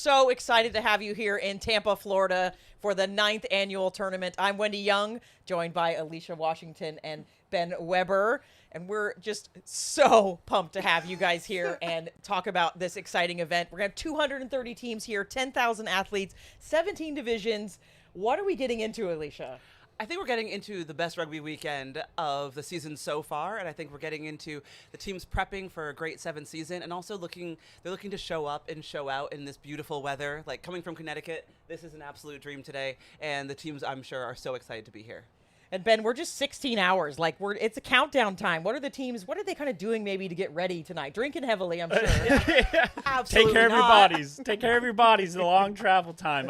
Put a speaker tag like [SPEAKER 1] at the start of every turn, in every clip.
[SPEAKER 1] so excited to have you here in Tampa, Florida for the 9th annual tournament. I'm Wendy Young, joined by Alicia Washington and Ben Weber. And we're just so pumped to have you guys here and talk about this exciting event. We're going to have 230 teams here, 10,000 athletes, 17 divisions. What are we getting into, Alicia?
[SPEAKER 2] I think we're getting into the best rugby weekend of the season so far, and I think we're getting into the teams prepping for a great 7th season, and also they're looking to show up and show out in this beautiful weather. Like, coming from Connecticut, this is an absolute dream today, and the teams, I'm sure, are so excited to be here.
[SPEAKER 1] And Ben, we're just 16 hours. Like, it's a countdown time. What are the teams? What are they kind of doing maybe to get ready tonight? Drinking heavily, I'm sure.
[SPEAKER 2] Absolutely
[SPEAKER 3] Take care
[SPEAKER 2] not.
[SPEAKER 3] of your bodies. Take care of your bodies. The long travel time.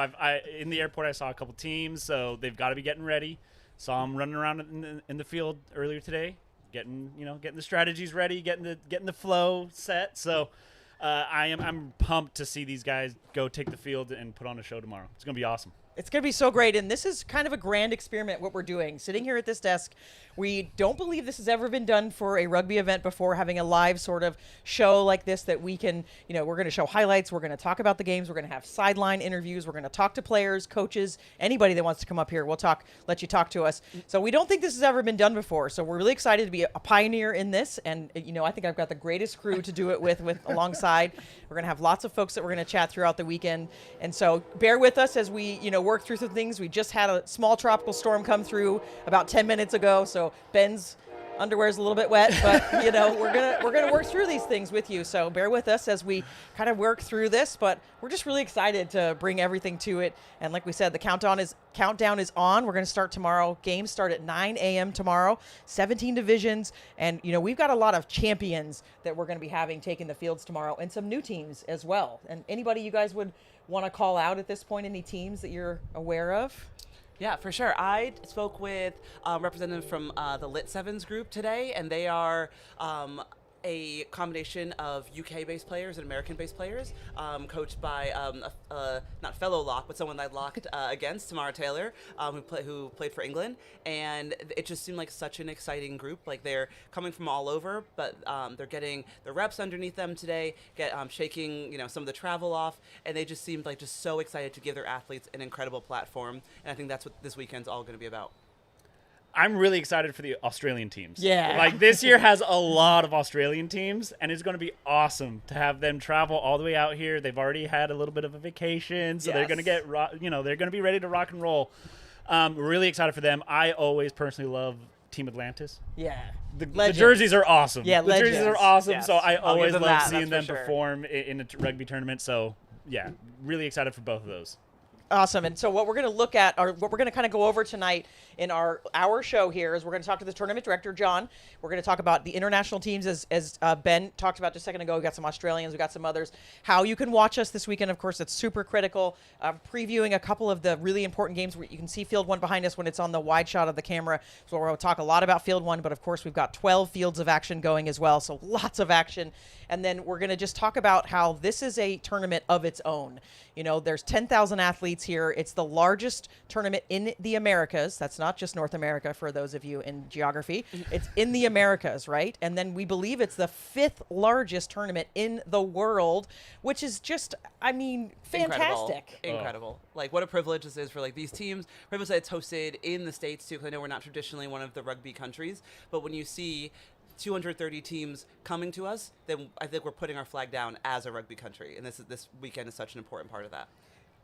[SPEAKER 3] In the airport, I saw a couple teams, so they've got to be getting ready. Saw them running around in the field earlier today, getting the strategies ready, getting the flow set. So I'm pumped to see these guys go take the field and put on a show tomorrow. It's gonna be awesome.
[SPEAKER 1] It's going to be so great, and this is kind of a grand experiment, what we're doing. Sitting here at this desk, we don't believe this has ever been done for a rugby event before, having a live sort of show like this that we can, we're going to show highlights, we're going to talk about the games, we're going to have sideline interviews, we're going to talk to players, coaches, anybody that wants to come up here, let you talk to us. So we don't think this has ever been done before, so we're really excited to be a pioneer in this, and, I think I've got the greatest crew to do it with alongside. We're going to have lots of folks that we're going to chat throughout the weekend, and so bear with us as we, work through some things. We just had a small tropical storm come through about 10 minutes ago, so Ben's underwear is a little bit wet, but we're gonna work through these things with you. So bear with us as we kind of work through this. But we're just really excited to bring everything to it. And like we said, the countdown is on. We're gonna start tomorrow. Games start at 9 a.m. tomorrow. 17 divisions, and we've got a lot of champions that we're gonna be having taking the fields tomorrow, and some new teams as well. And anybody you guys would want to call out at this point? Any teams that you're aware of?
[SPEAKER 2] Yeah, for sure. I spoke with a representative from the Lit Sevens group today, and they are a combination of UK-based players and American-based players, coached by not fellow lock, but someone I locked against, Tamara Taylor, who played for England. And it just seemed like such an exciting group. Like, they're coming from all over, but they're getting the reps underneath them today, shaking some of the travel off, and they just seemed like just so excited to give their athletes an incredible platform. And I think that's what this weekend's all going to be about.
[SPEAKER 3] I'm really excited for the Australian teams.
[SPEAKER 1] Yeah.
[SPEAKER 3] Like, this year has a lot of Australian teams, and it's going to be awesome to have them travel all the way out here. They've already had a little bit of a vacation, so they're going to get, they're going to be ready to rock and roll. Really excited for them. I always personally love Team Atlantis.
[SPEAKER 1] Yeah.
[SPEAKER 3] The jerseys are awesome.
[SPEAKER 1] Yeah,
[SPEAKER 3] the jerseys are awesome,
[SPEAKER 2] Yes.
[SPEAKER 3] so I always love
[SPEAKER 2] that,
[SPEAKER 3] seeing them
[SPEAKER 2] for sure.
[SPEAKER 3] perform in a rugby tournament. So, yeah, really excited for both of those.
[SPEAKER 1] Awesome. And so what we're going to look at, or what we're going to kind of go over tonight in our show here, is we're going to talk to the tournament director, John. We're going to talk about the international teams, as Ben talked about just a second ago. We got some Australians, we got some others. How you can watch us this weekend, of course, it's super critical. Previewing a couple of the really important games where you can see Field 1 behind us when it's on the wide shot of the camera. So we're going to talk a lot about Field 1, but of course we've got 12 fields of action going as well, so lots of action. And then we're going to just talk about how this is a tournament of its own. There's 10,000 athletes here. It's the largest tournament in the Americas. That's not just North America for those of you in geography. It's in the Americas, right? And then we believe it's the 5th largest tournament in the world, which is just, fantastic.
[SPEAKER 2] Incredible. Like, what a privilege this is for these teams. Privilege that it's hosted in the States too, because I know we're not traditionally one of the rugby countries, but when you see 230 teams coming to us, then I think we're putting our flag down as a rugby country, and this weekend is such an important part of that.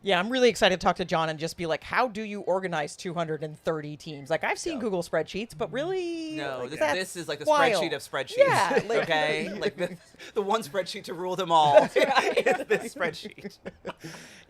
[SPEAKER 1] Yeah, I'm really excited to talk to John and just be like, how do you organize 230 teams? Like, I've seen Google spreadsheets, but really,
[SPEAKER 2] no, this is like the
[SPEAKER 1] wild.
[SPEAKER 2] spreadsheet of spreadsheets.
[SPEAKER 1] Yeah,
[SPEAKER 2] okay, like the one spreadsheet to rule them all is this spreadsheet.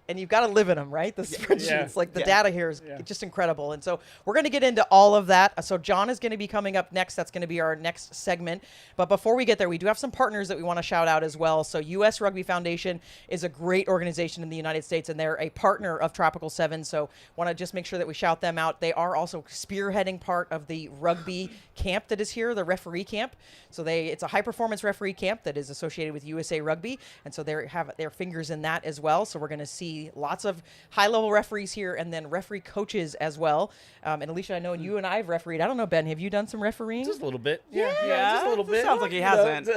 [SPEAKER 1] And you've got to live in them, right? The spreadsheets,
[SPEAKER 3] Yeah.
[SPEAKER 1] like the data here is just incredible. And so we're going to get into all of that. So John is going to be coming up next. That's going to be our next segment. But before we get there, we do have some partners that we want to shout out as well. So U.S. Rugby Foundation is a great organization in the United States, and they're a partner of Tropical 7. So want to just make sure that we shout them out. They are also spearheading part of the rugby camp that is here, the referee camp. So it's a high-performance referee camp that is associated with USA Rugby. And so they have their fingers in that as well. So we're going to see see lots of high-level referees here and then referee coaches as well. And Alicia, I know you and I have refereed. I don't know, Ben, have you done some refereeing?
[SPEAKER 3] Just a little bit.
[SPEAKER 2] Yeah,
[SPEAKER 3] just a little bit.
[SPEAKER 2] Sounds like he hasn't.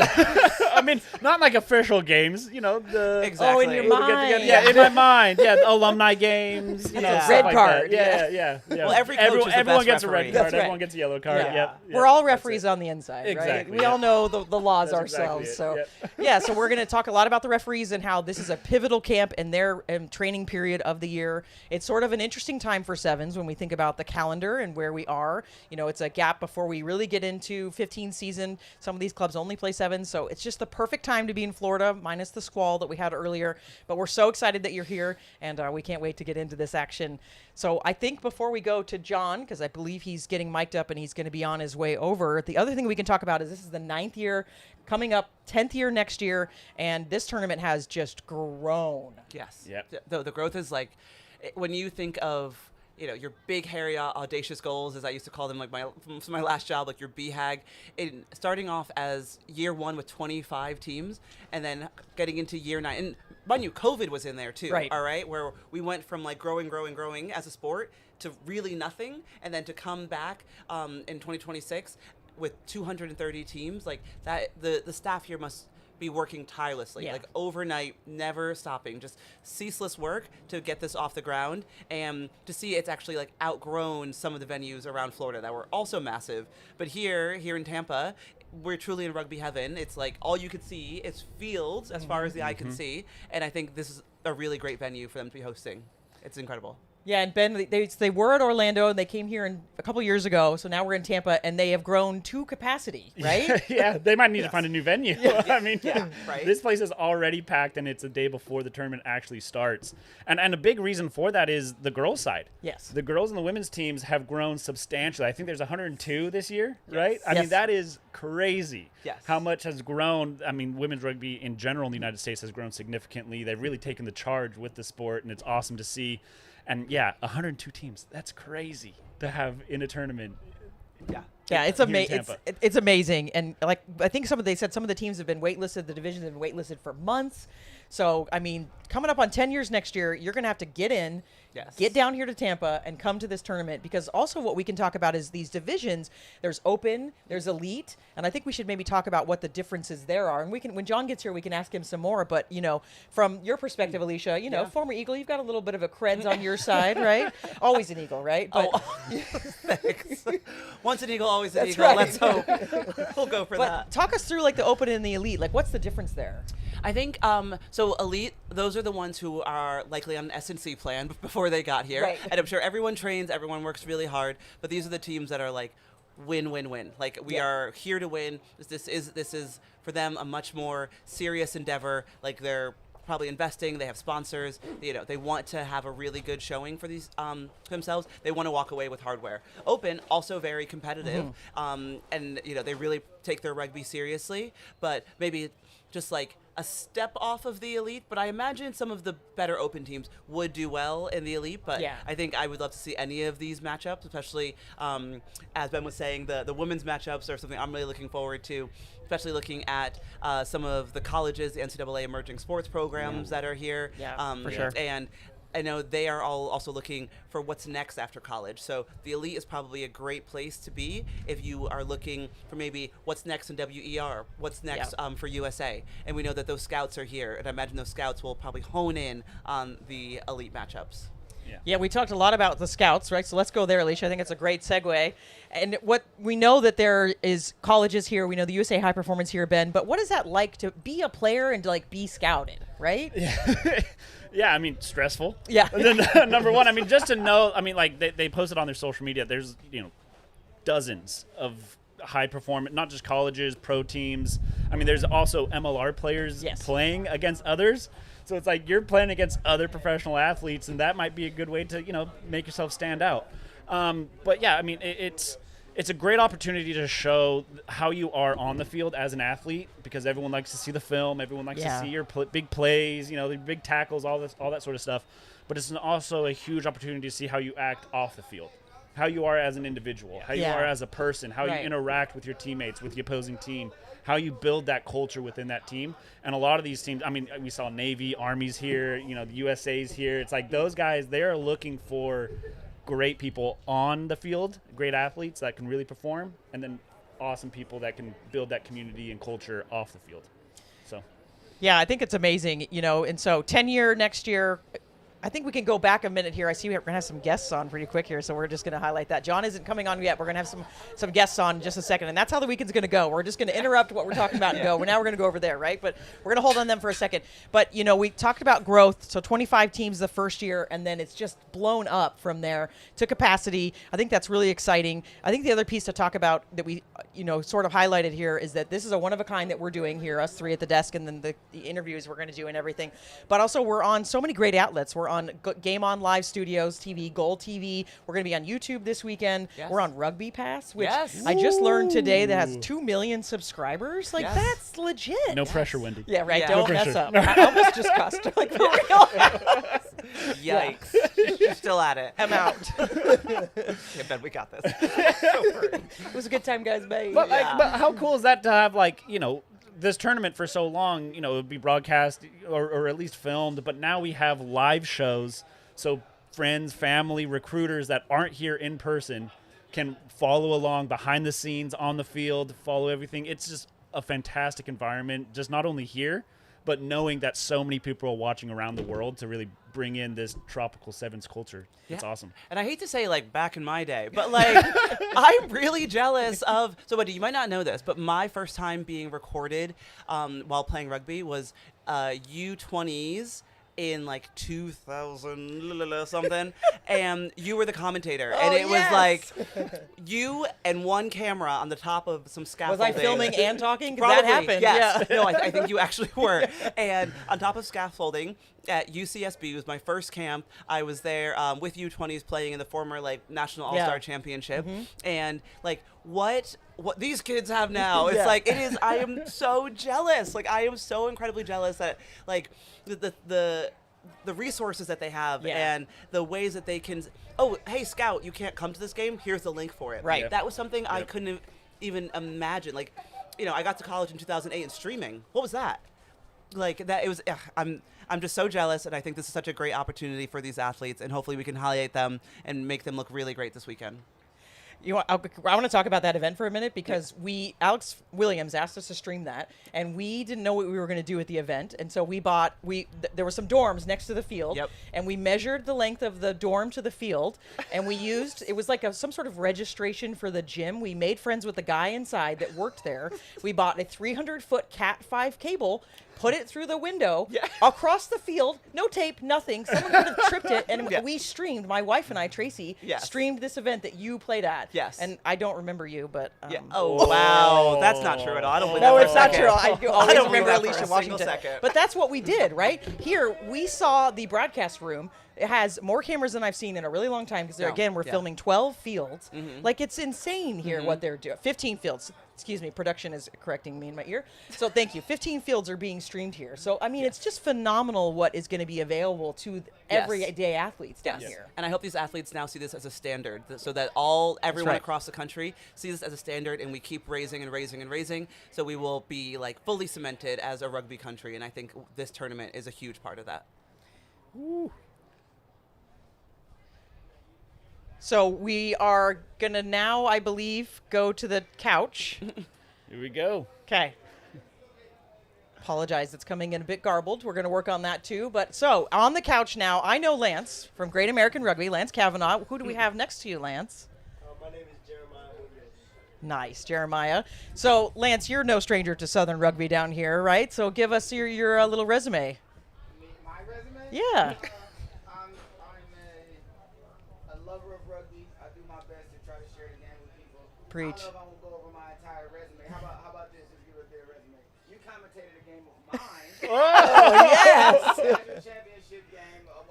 [SPEAKER 3] I mean, not like official games, the
[SPEAKER 2] Exactly.
[SPEAKER 1] Oh, in your
[SPEAKER 3] we'll get
[SPEAKER 1] mind.
[SPEAKER 3] together. Yeah, in my mind. Yeah, alumni games.
[SPEAKER 2] Yeah.
[SPEAKER 3] Stuff
[SPEAKER 1] Red
[SPEAKER 3] like
[SPEAKER 1] card.
[SPEAKER 3] that. Yeah.
[SPEAKER 2] Well, every coach is the
[SPEAKER 3] everyone
[SPEAKER 2] best
[SPEAKER 3] gets a red
[SPEAKER 2] referee.
[SPEAKER 3] card.
[SPEAKER 1] That's right.
[SPEAKER 3] Everyone gets a yellow card.
[SPEAKER 2] Yeah.
[SPEAKER 3] Yep.
[SPEAKER 1] We're all
[SPEAKER 3] That's
[SPEAKER 1] referees
[SPEAKER 3] it.
[SPEAKER 1] on the inside, right?
[SPEAKER 3] Exactly,
[SPEAKER 1] We
[SPEAKER 3] yeah.
[SPEAKER 1] all know the laws
[SPEAKER 3] That's exactly
[SPEAKER 1] ourselves.
[SPEAKER 3] it,
[SPEAKER 1] So,
[SPEAKER 3] yep.
[SPEAKER 1] yeah, so we're going to talk a lot about the referees and how this is a pivotal camp in their training period of the year. It's sort of an interesting time for sevens when we think about the calendar and where we are. It's a gap before we really get into 15 season. Some of these clubs only play sevens, so it's just the perfect time to be in Florida, minus the squall that we had earlier. But we're so excited that you're here, and we can't wait to get into this action. So I think before we go to John, because I believe he's getting mic'd up and he's going to be on his way over, the other thing we can talk about is this is the 9th year, coming up 10th year next year, and this tournament has just grown.
[SPEAKER 2] Yes.
[SPEAKER 3] Yep.
[SPEAKER 2] The growth is like, when you think of, your big, hairy, audacious goals, as I used to call them, like my last job, like your BHAG, starting off as year 1 with 25 teams, and then getting into year 9. And mind you, COVID was in there too,
[SPEAKER 1] Right.
[SPEAKER 2] all right? Where we went from like growing as a sport to really nothing, and then to come back in 2026 with 230 teams, like that, the staff here must be working tirelessly,
[SPEAKER 1] Yeah.
[SPEAKER 2] like overnight, never stopping, just ceaseless work to get this off the ground, and to see it's actually like outgrown some of the venues around Florida that were also massive. But here in Tampa, we're truly in rugby heaven. It's like all you could see is fields as far as the eye can see, and I think this is a really great venue for them to be hosting. It's incredible.
[SPEAKER 1] Yeah, and Ben, they were at Orlando, and they came here a couple years ago, so now we're in Tampa, and they have grown to capacity, right?
[SPEAKER 3] Yeah, they might need to find a new venue. I mean,
[SPEAKER 2] right.
[SPEAKER 3] This place is already packed, and it's a day before the tournament actually starts. And a big reason for that is the girls' side.
[SPEAKER 1] Yes.
[SPEAKER 3] The girls and the women's teams have grown substantially. I think there's 102 this year, right? I
[SPEAKER 1] Yes.
[SPEAKER 3] mean, that is crazy.
[SPEAKER 2] Yes.
[SPEAKER 3] How much has grown. I mean, women's rugby in general in the United States has grown significantly. They've really taken the charge with the sport, and it's awesome to see. And, 102 teams. That's crazy to have in a tournament.
[SPEAKER 1] Yeah, it's
[SPEAKER 3] Here in
[SPEAKER 1] amazing.
[SPEAKER 3] Tampa.
[SPEAKER 1] It's amazing, and like I think they said some of the teams have been waitlisted. The divisions have been waitlisted for months. So I mean, coming up on 10 years next year, you're gonna have to get in, get down here to Tampa, and come to this tournament. Because also what we can talk about is these divisions. There's open, there's elite, and I think we should maybe talk about what the differences there are. And we can, when John gets here, we can ask him some more. But from your perspective, Alicia, former Eagle, you've got a little bit of a creds on your side, right? Always an Eagle, right? But,
[SPEAKER 2] Thanks. Once an Eagle, always an
[SPEAKER 1] That's
[SPEAKER 2] Eagle.
[SPEAKER 1] right.
[SPEAKER 2] Let's hope. We'll go for that.
[SPEAKER 1] talk us through like the open and the elite. Like, what's the difference there?
[SPEAKER 2] I think so. Elite, those are the ones who are likely on an S&C plan before they got here,
[SPEAKER 1] Right.
[SPEAKER 2] and I'm sure everyone trains, everyone works really hard. But these are the teams that are like win, win, win. Like we are here to win. This is for them a much more serious endeavor. Like they're probably investing. They have sponsors. They want to have a really good showing for these themselves. They want to walk away with hardware. Open, also very competitive, and they really take their rugby seriously. But maybe just like a step off of the elite, but I imagine some of the better open teams would do well in the elite. But
[SPEAKER 1] Yeah.
[SPEAKER 2] I think I would love to see any of these matchups, especially as Ben was saying, the women's matchups are something I'm really looking forward to, especially looking at some of the colleges, the NCAA emerging sports programs that are here.
[SPEAKER 1] Yeah, for sure.
[SPEAKER 2] And I know they are all also looking for what's next after college. So the elite is probably a great place to be if you are looking for maybe what's next in WER, what's next for USA. And we know that those scouts are here, and I imagine those scouts will probably hone in on the elite matchups.
[SPEAKER 1] Yeah, we talked a lot about the scouts, right? So let's go there, Alicia. I think it's a great segue. And what we know that there is colleges here. We know the USA High Performance here, Ben. But what is that like to be a player and to like be scouted, right?
[SPEAKER 3] Yeah, I mean, stressful.
[SPEAKER 1] Yeah.
[SPEAKER 3] Number one, I mean, just to know, I mean, like they posted on their social media, there's, dozens of high performance, not just colleges, pro teams. I mean, there's also MLR players playing against others. So it's like you're playing against other professional athletes, and that might be a good way to, make yourself stand out. But yeah, I mean, it's a great opportunity to show how you are on the field as an athlete, because everyone likes to see the film. Everyone likes to see your big plays, the big tackles, all that sort of stuff. But it's also a huge opportunity to see how you act off the field. how you are as an individual, how you
[SPEAKER 1] Yeah.
[SPEAKER 3] are as a person, how
[SPEAKER 1] Right.
[SPEAKER 3] you interact with your teammates, with the opposing team, how you build that culture within that team. And a lot of these teams, I mean, we saw Navy, Army's here, the USA's here. It's like those guys, they are looking for great people on the field, great athletes that can really perform, and then awesome people that can build that community and culture off the field. So,
[SPEAKER 1] Yeah, I think it's amazing, and so 10-year next year. I think we can go back a minute here. I see we're going to have some guests on pretty quick here, so we're just going to highlight that. John isn't coming on yet. We're going to have some guests on in just a second, and that's how the weekend's going to go. We're just going to interrupt what we're talking about and go. Now we're going to go over there, right? But we're going to hold on them for a second. But, we talked about growth. So 25 teams the first year, and then it's just blown up from there to capacity. I think that's really exciting. I think the other piece to talk about that we, sort of highlighted here is that this is a one-of-a-kind that we're doing here, us three at the desk, and then the interviews we're going to do and everything. But also we're on so many great outlets. We're on Game On Live Studios TV, Goal TV. We're going to be on YouTube this weekend.
[SPEAKER 2] Yes.
[SPEAKER 1] We're on Rugby Pass, which
[SPEAKER 2] Yes.
[SPEAKER 1] I just learned today that has 2 million subscribers. Like,
[SPEAKER 2] Yes.
[SPEAKER 1] that's legit.
[SPEAKER 3] no pressure, Wendy.
[SPEAKER 1] Yeah, right.
[SPEAKER 2] Yeah.
[SPEAKER 1] Don't
[SPEAKER 3] No
[SPEAKER 1] mess
[SPEAKER 3] pressure.
[SPEAKER 1] up. I almost just cussed. Like, for real.
[SPEAKER 2] Yikes. You're still at it.
[SPEAKER 1] I'm out.
[SPEAKER 2] Yeah, Ben, we got this.
[SPEAKER 1] It was a good time, guys. Bye.
[SPEAKER 3] But,
[SPEAKER 2] Yeah.
[SPEAKER 3] but how cool is that to have, this tournament for so long, it would be broadcast or at least filmed, but now we have live shows, so friends, family, recruiters that aren't here in person can follow along behind the scenes on the field, follow everything. It's just a fantastic environment, just not only here, but knowing that so many people are watching around the world to really bring in this tropical sevens culture. It's
[SPEAKER 2] Yeah.
[SPEAKER 3] awesome.
[SPEAKER 2] And I hate to say, back in my day, but, I'm really jealous of... So, Wendy, you might not know this, but my first time being recorded while playing rugby was U20s in, 2000 something, and you were the commentator. And
[SPEAKER 1] Oh,
[SPEAKER 2] it
[SPEAKER 1] yes.
[SPEAKER 2] was, you and one camera on the top of some
[SPEAKER 1] Was
[SPEAKER 2] scaffolding.
[SPEAKER 1] I filming and talking? 'Cause
[SPEAKER 2] Probably,
[SPEAKER 1] that happened.
[SPEAKER 2] yes.
[SPEAKER 1] Yeah.
[SPEAKER 2] No, I think you actually were. And on top of scaffolding at UCSB, it was my first camp. I was there with U20s playing in the former National All-Star
[SPEAKER 1] Yeah.
[SPEAKER 2] Championship. And what these kids have now, it's
[SPEAKER 1] Yeah.
[SPEAKER 2] it is, I am so jealous. I am so incredibly jealous that the resources that they have
[SPEAKER 1] Yeah.
[SPEAKER 2] and the ways that they can, oh, hey, Scout, you can't come to this game. Here's the link for it.
[SPEAKER 1] Right. Yep.
[SPEAKER 2] That was something I couldn't even imagine. I got to college in 2008 and streaming. What was that? That it was. I'm just so jealous, and I think this is such a great opportunity for these athletes, and hopefully we can highlight them and make them look really great this weekend.
[SPEAKER 1] I want to talk about that event for a minute because Alex Williams asked us to stream that, and we didn't know what we were going to do at the event, and so there were some dorms next to the field,
[SPEAKER 2] Yep.
[SPEAKER 1] and we measured the length of the dorm to the field, and we used it was some sort of registration for the gym. We made friends with the guy inside that worked there. We bought a 300-foot Cat 5 cable. Put it through the window across the field, no tape, nothing. Someone would have tripped it, and we streamed. My wife and I, Tracy, streamed this event that you played at.
[SPEAKER 2] Yes.
[SPEAKER 1] And I don't remember you, but
[SPEAKER 2] Oh, wow, that's not true at all. I don't believe
[SPEAKER 1] no,
[SPEAKER 2] that for
[SPEAKER 1] it's
[SPEAKER 2] a
[SPEAKER 1] not
[SPEAKER 2] second.
[SPEAKER 1] true. I do always
[SPEAKER 2] don't believe
[SPEAKER 1] remember
[SPEAKER 2] that for a
[SPEAKER 1] Alicia
[SPEAKER 2] single
[SPEAKER 1] Washington.
[SPEAKER 2] second.
[SPEAKER 1] But that's what we did, right? Here we saw the broadcast room. It has more cameras than I've seen in a really long time because we're filming 12 fields. It's insane here what they're doing. 15 fields. Excuse me, production is correcting me in my ear. So thank you. 15 fields are being streamed here. So, I mean, it's just phenomenal what is going to be available to everyday athletes down here.
[SPEAKER 2] And I hope these athletes now see this as a standard, so that everyone
[SPEAKER 1] right.
[SPEAKER 2] across the country sees this as a standard, and we keep raising and raising and raising, so we will be fully cemented as a rugby country. And I think this tournament is a huge part of that.
[SPEAKER 1] Ooh. So we are going to now, I believe, go to the couch.
[SPEAKER 3] Here we go.
[SPEAKER 1] Okay. Apologize, it's coming in a bit garbled. We're going to work on that too. But so on the couch now, I know Lance from Great American Rugby, Lance Kavanaugh. Who do we have next to you, Lance?
[SPEAKER 4] My name is Jeremiah.
[SPEAKER 1] Nice, Jeremiah. So Lance, you're no stranger to Southern Rugby down here, right? So give us your little resume.
[SPEAKER 4] My resume?
[SPEAKER 1] Yeah.
[SPEAKER 4] I'm a lover of rugby. I do my best to try to share the game with people.
[SPEAKER 1] Preach.
[SPEAKER 4] I don't know if I'm gonna go over my entire resume. How about this? Just give us their resume. You commentated a game of mine.
[SPEAKER 1] Oh, yes.
[SPEAKER 4] National championship game of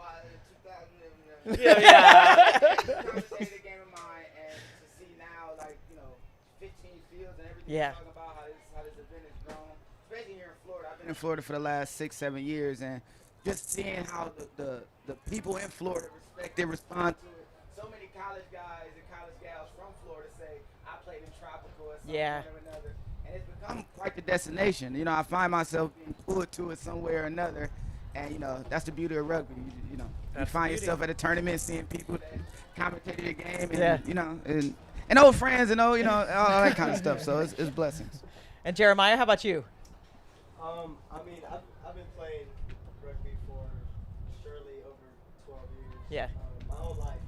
[SPEAKER 4] 2011.
[SPEAKER 1] Yeah.
[SPEAKER 4] Commentated a game of mine, and to see now, 15 fields and everything.
[SPEAKER 1] Yeah.
[SPEAKER 4] Talking about how this event has grown, especially here in Florida. I've been in Florida for the last 6-7 years, and just seeing how the people in Florida respect and respond to it. So many college guys and college played in tropical or something
[SPEAKER 1] Yeah.
[SPEAKER 4] or another. And it's become quite the destination. You know, I find myself being pulled to it somewhere or another. And, you know, that's the beauty of rugby. You know, you
[SPEAKER 2] That's the
[SPEAKER 4] find
[SPEAKER 2] beauty.
[SPEAKER 4] yourself at a tournament seeing people that commentated the game and,
[SPEAKER 1] Yeah.
[SPEAKER 4] you know, and old friends and old, you know, all that kind of stuff. So it's blessings.
[SPEAKER 1] And Jeremiah, how about you?
[SPEAKER 5] I mean, I've been playing rugby for surely over 12 years.
[SPEAKER 1] Yeah.
[SPEAKER 5] My whole life.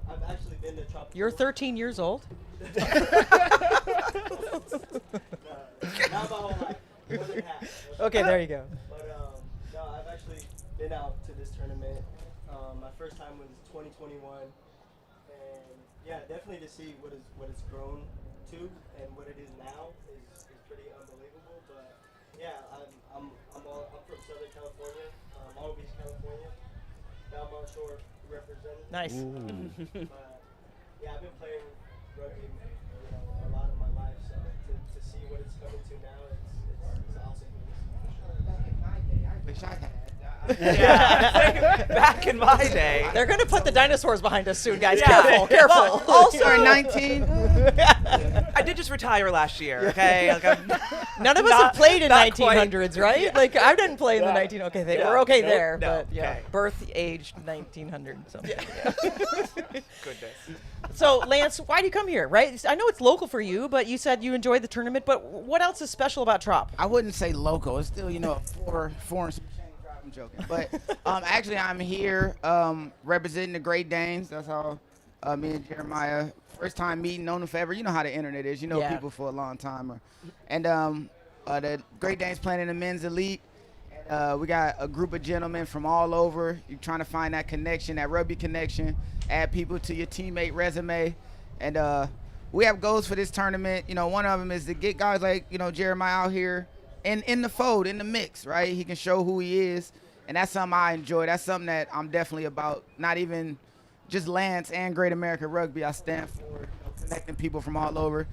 [SPEAKER 5] I've actually been to tropical.
[SPEAKER 1] You're 13 years old.
[SPEAKER 5] Not my whole life. More than half.
[SPEAKER 1] Okay, there you go.
[SPEAKER 5] But no, I've actually been out to this tournament. My first time was 2021, and yeah, definitely to see what it's grown to and what it is now is pretty unbelievable. But yeah, I'm from Southern California, Long Beach, California. Belmont Shore representing.
[SPEAKER 1] Nice.
[SPEAKER 5] But yeah, I've been playing rugby, you know, a lot of my life. So to see what it's coming to now, it's awesome.
[SPEAKER 4] Back in my day, I wish I had.
[SPEAKER 2] Yeah. Back in my day.
[SPEAKER 1] They're going to put the dinosaurs behind us soon, guys.
[SPEAKER 2] Yeah.
[SPEAKER 1] Careful, careful.
[SPEAKER 2] Also,
[SPEAKER 4] Or 19.
[SPEAKER 2] I did just retire last year. Okay. Like,
[SPEAKER 1] None of us have played in
[SPEAKER 2] not quite.
[SPEAKER 1] 1900s, right? Like, I didn't play in the 19. Okay,
[SPEAKER 2] Yeah.
[SPEAKER 1] we're okay
[SPEAKER 2] Nope.
[SPEAKER 1] there,
[SPEAKER 2] No.
[SPEAKER 1] but yeah,
[SPEAKER 2] Okay.
[SPEAKER 1] birth age 1900 something. Yeah.
[SPEAKER 2] Goodness.
[SPEAKER 1] So, Lance, why do you come here, right? I know it's local for you, but you said you enjoyed the tournament. But what else is special about Trop?
[SPEAKER 4] I wouldn't say local. It's still, you know, a foreign. I'm joking, but actually, I'm here representing the Great Danes. That's how me and Jeremiah first time meeting, known them forever. You know how the internet is. You know
[SPEAKER 1] Yeah.
[SPEAKER 4] people for a long time. And the Great Danes playing in the men's elite. We got a group of gentlemen from all over. You're trying to find that connection, that rugby connection. Add people to your teammate resume, and we have goals for this tournament. You know, one of them is to get guys like, you know, Jeremiah out here in the fold, in the mix, right? He can show who he is, and that's something I enjoy. That's something that I'm definitely about. Not even just Lance and Great American Rugby. I stand for, you know, connecting people from all over. To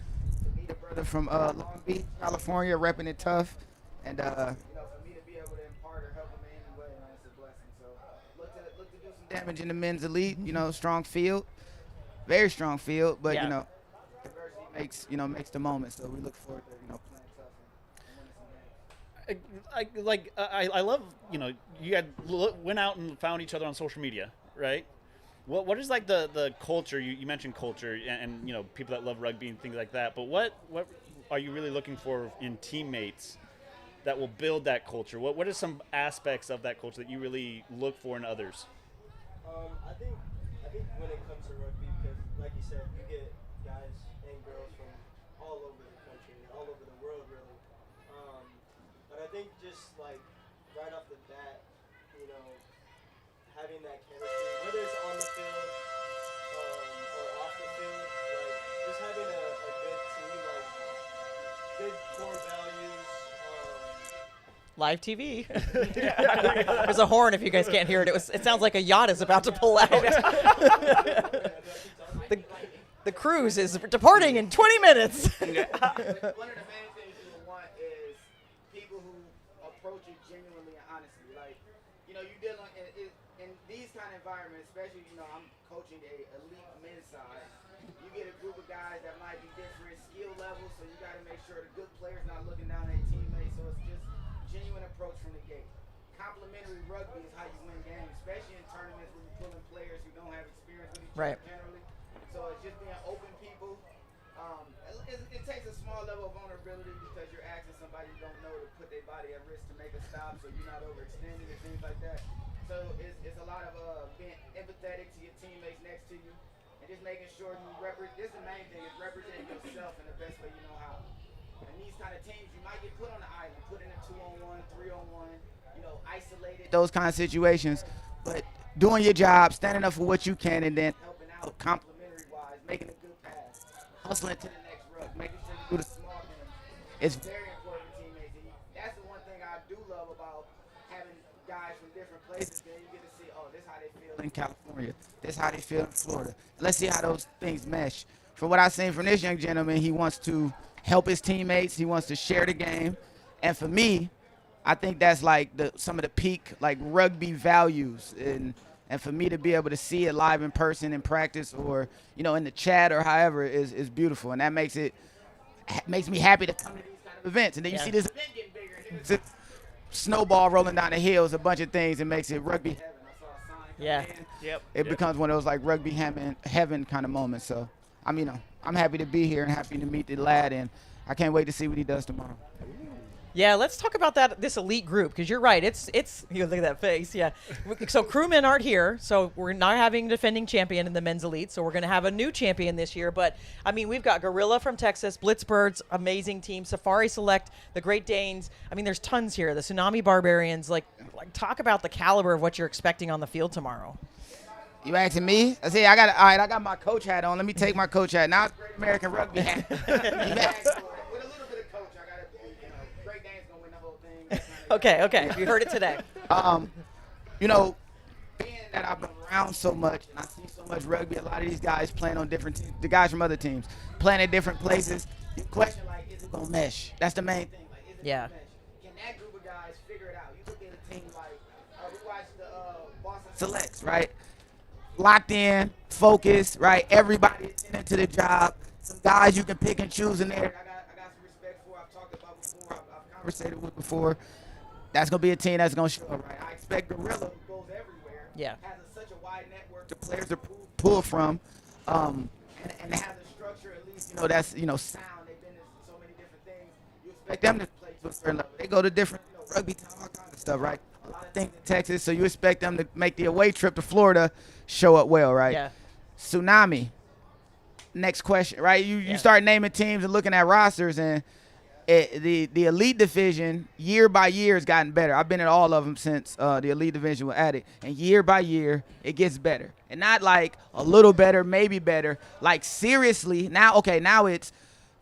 [SPEAKER 4] meet a brother from Long Beach, California, repping it tough, and you know, for me to be able to impart or help him in any way, man, it's a blessing. So look to do some damage in the men's elite. You know, strong field, very strong field, but
[SPEAKER 1] Yeah.
[SPEAKER 4] you know, adversity makes the moment. So we look forward to, you know, playing tough and winning some games.
[SPEAKER 3] I love, you know, you had went out and found each other on social media, right? What is like the culture? You mentioned culture and you know, people that love rugby and things like that. But what are you really looking for in teammates that will build that culture? What are some aspects of that culture that you really look for in others?
[SPEAKER 5] I think when it comes to rugby, because like you said, you get guys and girls from all over the country, all over the world, really. But I think just like right off the bat, you know, having that chemistry, whether it's on the field or off the field, like just having a good team, like good core values.
[SPEAKER 1] Live TV. There's a horn if you guys can't hear it. It sounds like a yacht is about to pull out. The cruise is departing in 20 minutes.
[SPEAKER 4] One of the main things you would want is people who approach it genuinely and honestly. Like, you know, you deal in these kind of environments, especially, you know, I'm coaching a elite men's side. You get a group of guys that might be different skill levels, so you got to make sure the good players not looking down at teammates. So it's just genuine approach from the gate. Complementary rugby is how you win games, especially in tournaments where you're pulling players who don't have experience with each
[SPEAKER 1] Right.
[SPEAKER 4] other generally. So it's just being open people. It takes a small level of vulnerability because you're asking somebody you don't know to put their body at risk to make a stop, so you're not overextending and things like that. So it's a lot of being empathetic to your teammates next to you, and just making sure you this is the main thing, is representing yourself in the best way you know how. And these kind of teams, you might get put on the island, put in a 2-on-1, 3-on-1, you know, isolated, those kind of situations. But doing your job, standing up for what you can, and then helping out complimentary-wise, making a good pass, hustling to the next rug, making sure you do the small things. It's very important for teammates. And that's the one thing I do love about having guys from different places. Then you get to see, oh, this is how they feel in California. This is how they feel in Florida. Let's see how those things mesh. From what I've seen from this young gentleman, he wants to help his teammates. He wants to share the game. And for me, I think that's like some of the peak like rugby values. And And for me to be able to see it live in person in practice or, you know, in the chat or however is beautiful. And that makes me happy to come to these kind of events. And then you see this event getting bigger. And it's a snowball rolling down the hills, a bunch of things. It makes it rugby heaven. I saw a sign.
[SPEAKER 1] Yeah.
[SPEAKER 3] Yep.
[SPEAKER 4] It becomes one of those like rugby heaven kind of moments. So, I'm happy to be here and happy to meet the lad. And I can't wait to see what he does tomorrow.
[SPEAKER 1] Yeah, let's talk about this elite group, because you're right. It's you look at that face. Yeah. So crewmen aren't here, so we're not having a defending champion in the men's elite. So we're going to have a new champion this year. But I mean, we've got Gorilla from Texas, Blitzbirds, amazing team, Safari Select, the Great Danes. I mean, there's tons here. The Tsunami Barbarians. Like talk about the caliber of what you're expecting on the field tomorrow.
[SPEAKER 4] You asking me? I say I got my coach hat on. Let me take my coach hat. Now it's Great American Rugby hat. With a little bit of coach, I gotta be, Great Dane's gonna win the whole thing.
[SPEAKER 1] Okay. You heard it today.
[SPEAKER 4] Being that I've been around so much and I see so much rugby, a lot of these guys playing on different teams, the guys from other teams playing at different places. You question is it gonna mesh? That's the main thing. Is it gonna mesh? Can that group of guys figure it out? You look at a team like we watched the Boston Selects, right? Locked in, focused, right? Everybody attending to the job. Some guys you can pick and choose in there. I got some respect for. I've talked about before. I've conversated with before. That's gonna be a team that's gonna show up, right? I expect Gorilla, who goes everywhere.
[SPEAKER 1] Yeah.
[SPEAKER 4] Has such a wide network to players to pull from, and has a structure at least. That's sound. They've been in so many different things. You expect them to play to a certain level. They go to different rugby town, all kinds of stuff, right? A lot of things in Texas, so you expect them to make the away trip to Florida show up well, right?
[SPEAKER 1] Yeah.
[SPEAKER 4] Tsunami. Next question, right? You start naming teams and looking at rosters, and the elite division year by year has gotten better. I've been in all of them since the elite division was added, and year by year it gets better, and not like a little better, maybe better. Like seriously, now it's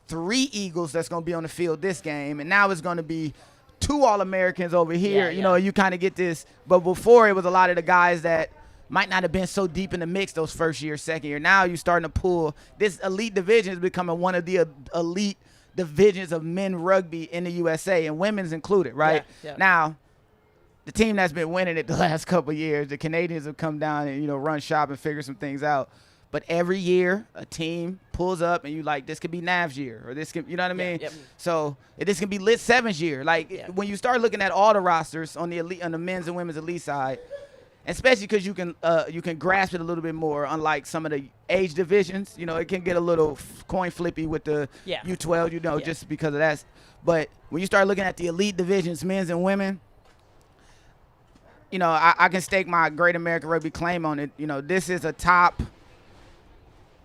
[SPEAKER 4] 3 Eagles that's gonna be on the field this game, and now it's gonna be 2 All-Americans over here. You kind of get this, but before it was a lot of the guys that might not have been so deep in the mix those first year, second year. Now you're starting to pull. This elite division is becoming one of the elite divisions of men rugby in the USA, and women's included, right?
[SPEAKER 1] Yeah.
[SPEAKER 4] Now, the team that's been winning it the last couple of years, the Canadians have come down and, run shop and figure some things out. But every year, a team pulls up and you like, this could be Nav's year, or this could, you know what I mean?
[SPEAKER 1] Yep.
[SPEAKER 4] So this can be Lit 7's year. Like when you start looking at all the rosters on the elite, on the men's and women's elite side, especially because you can grasp it a little bit more, unlike some of the age divisions. It can get a little coin flippy with the U12, just because of that. But when you start looking at the elite divisions, men's and women, I can stake my Great American Rugby claim on it. This is a top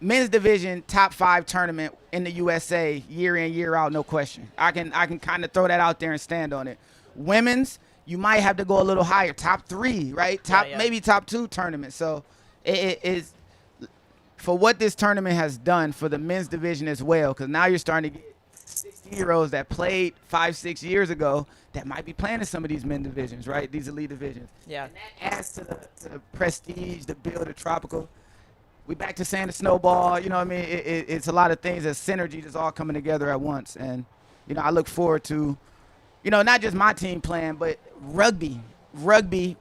[SPEAKER 4] men's division, top 5 tournament in the USA year in, year out, no question. I can kind of throw that out there and stand on it. Women's, you might have to go a little higher, top 3, right? Maybe top 2 tournament. So it is for what this tournament has done for the men's division as well, because now you're starting to get 16-year-olds that played 5-6 years ago that might be playing in some of these men divisions, right? These elite divisions.
[SPEAKER 1] Yeah.
[SPEAKER 4] And that adds to the prestige, the build, the tropical. We back to saying the snowball, you know what I mean? It's a lot of things, as synergy is all coming together at once. And, I look forward to, not just my team playing, but rugby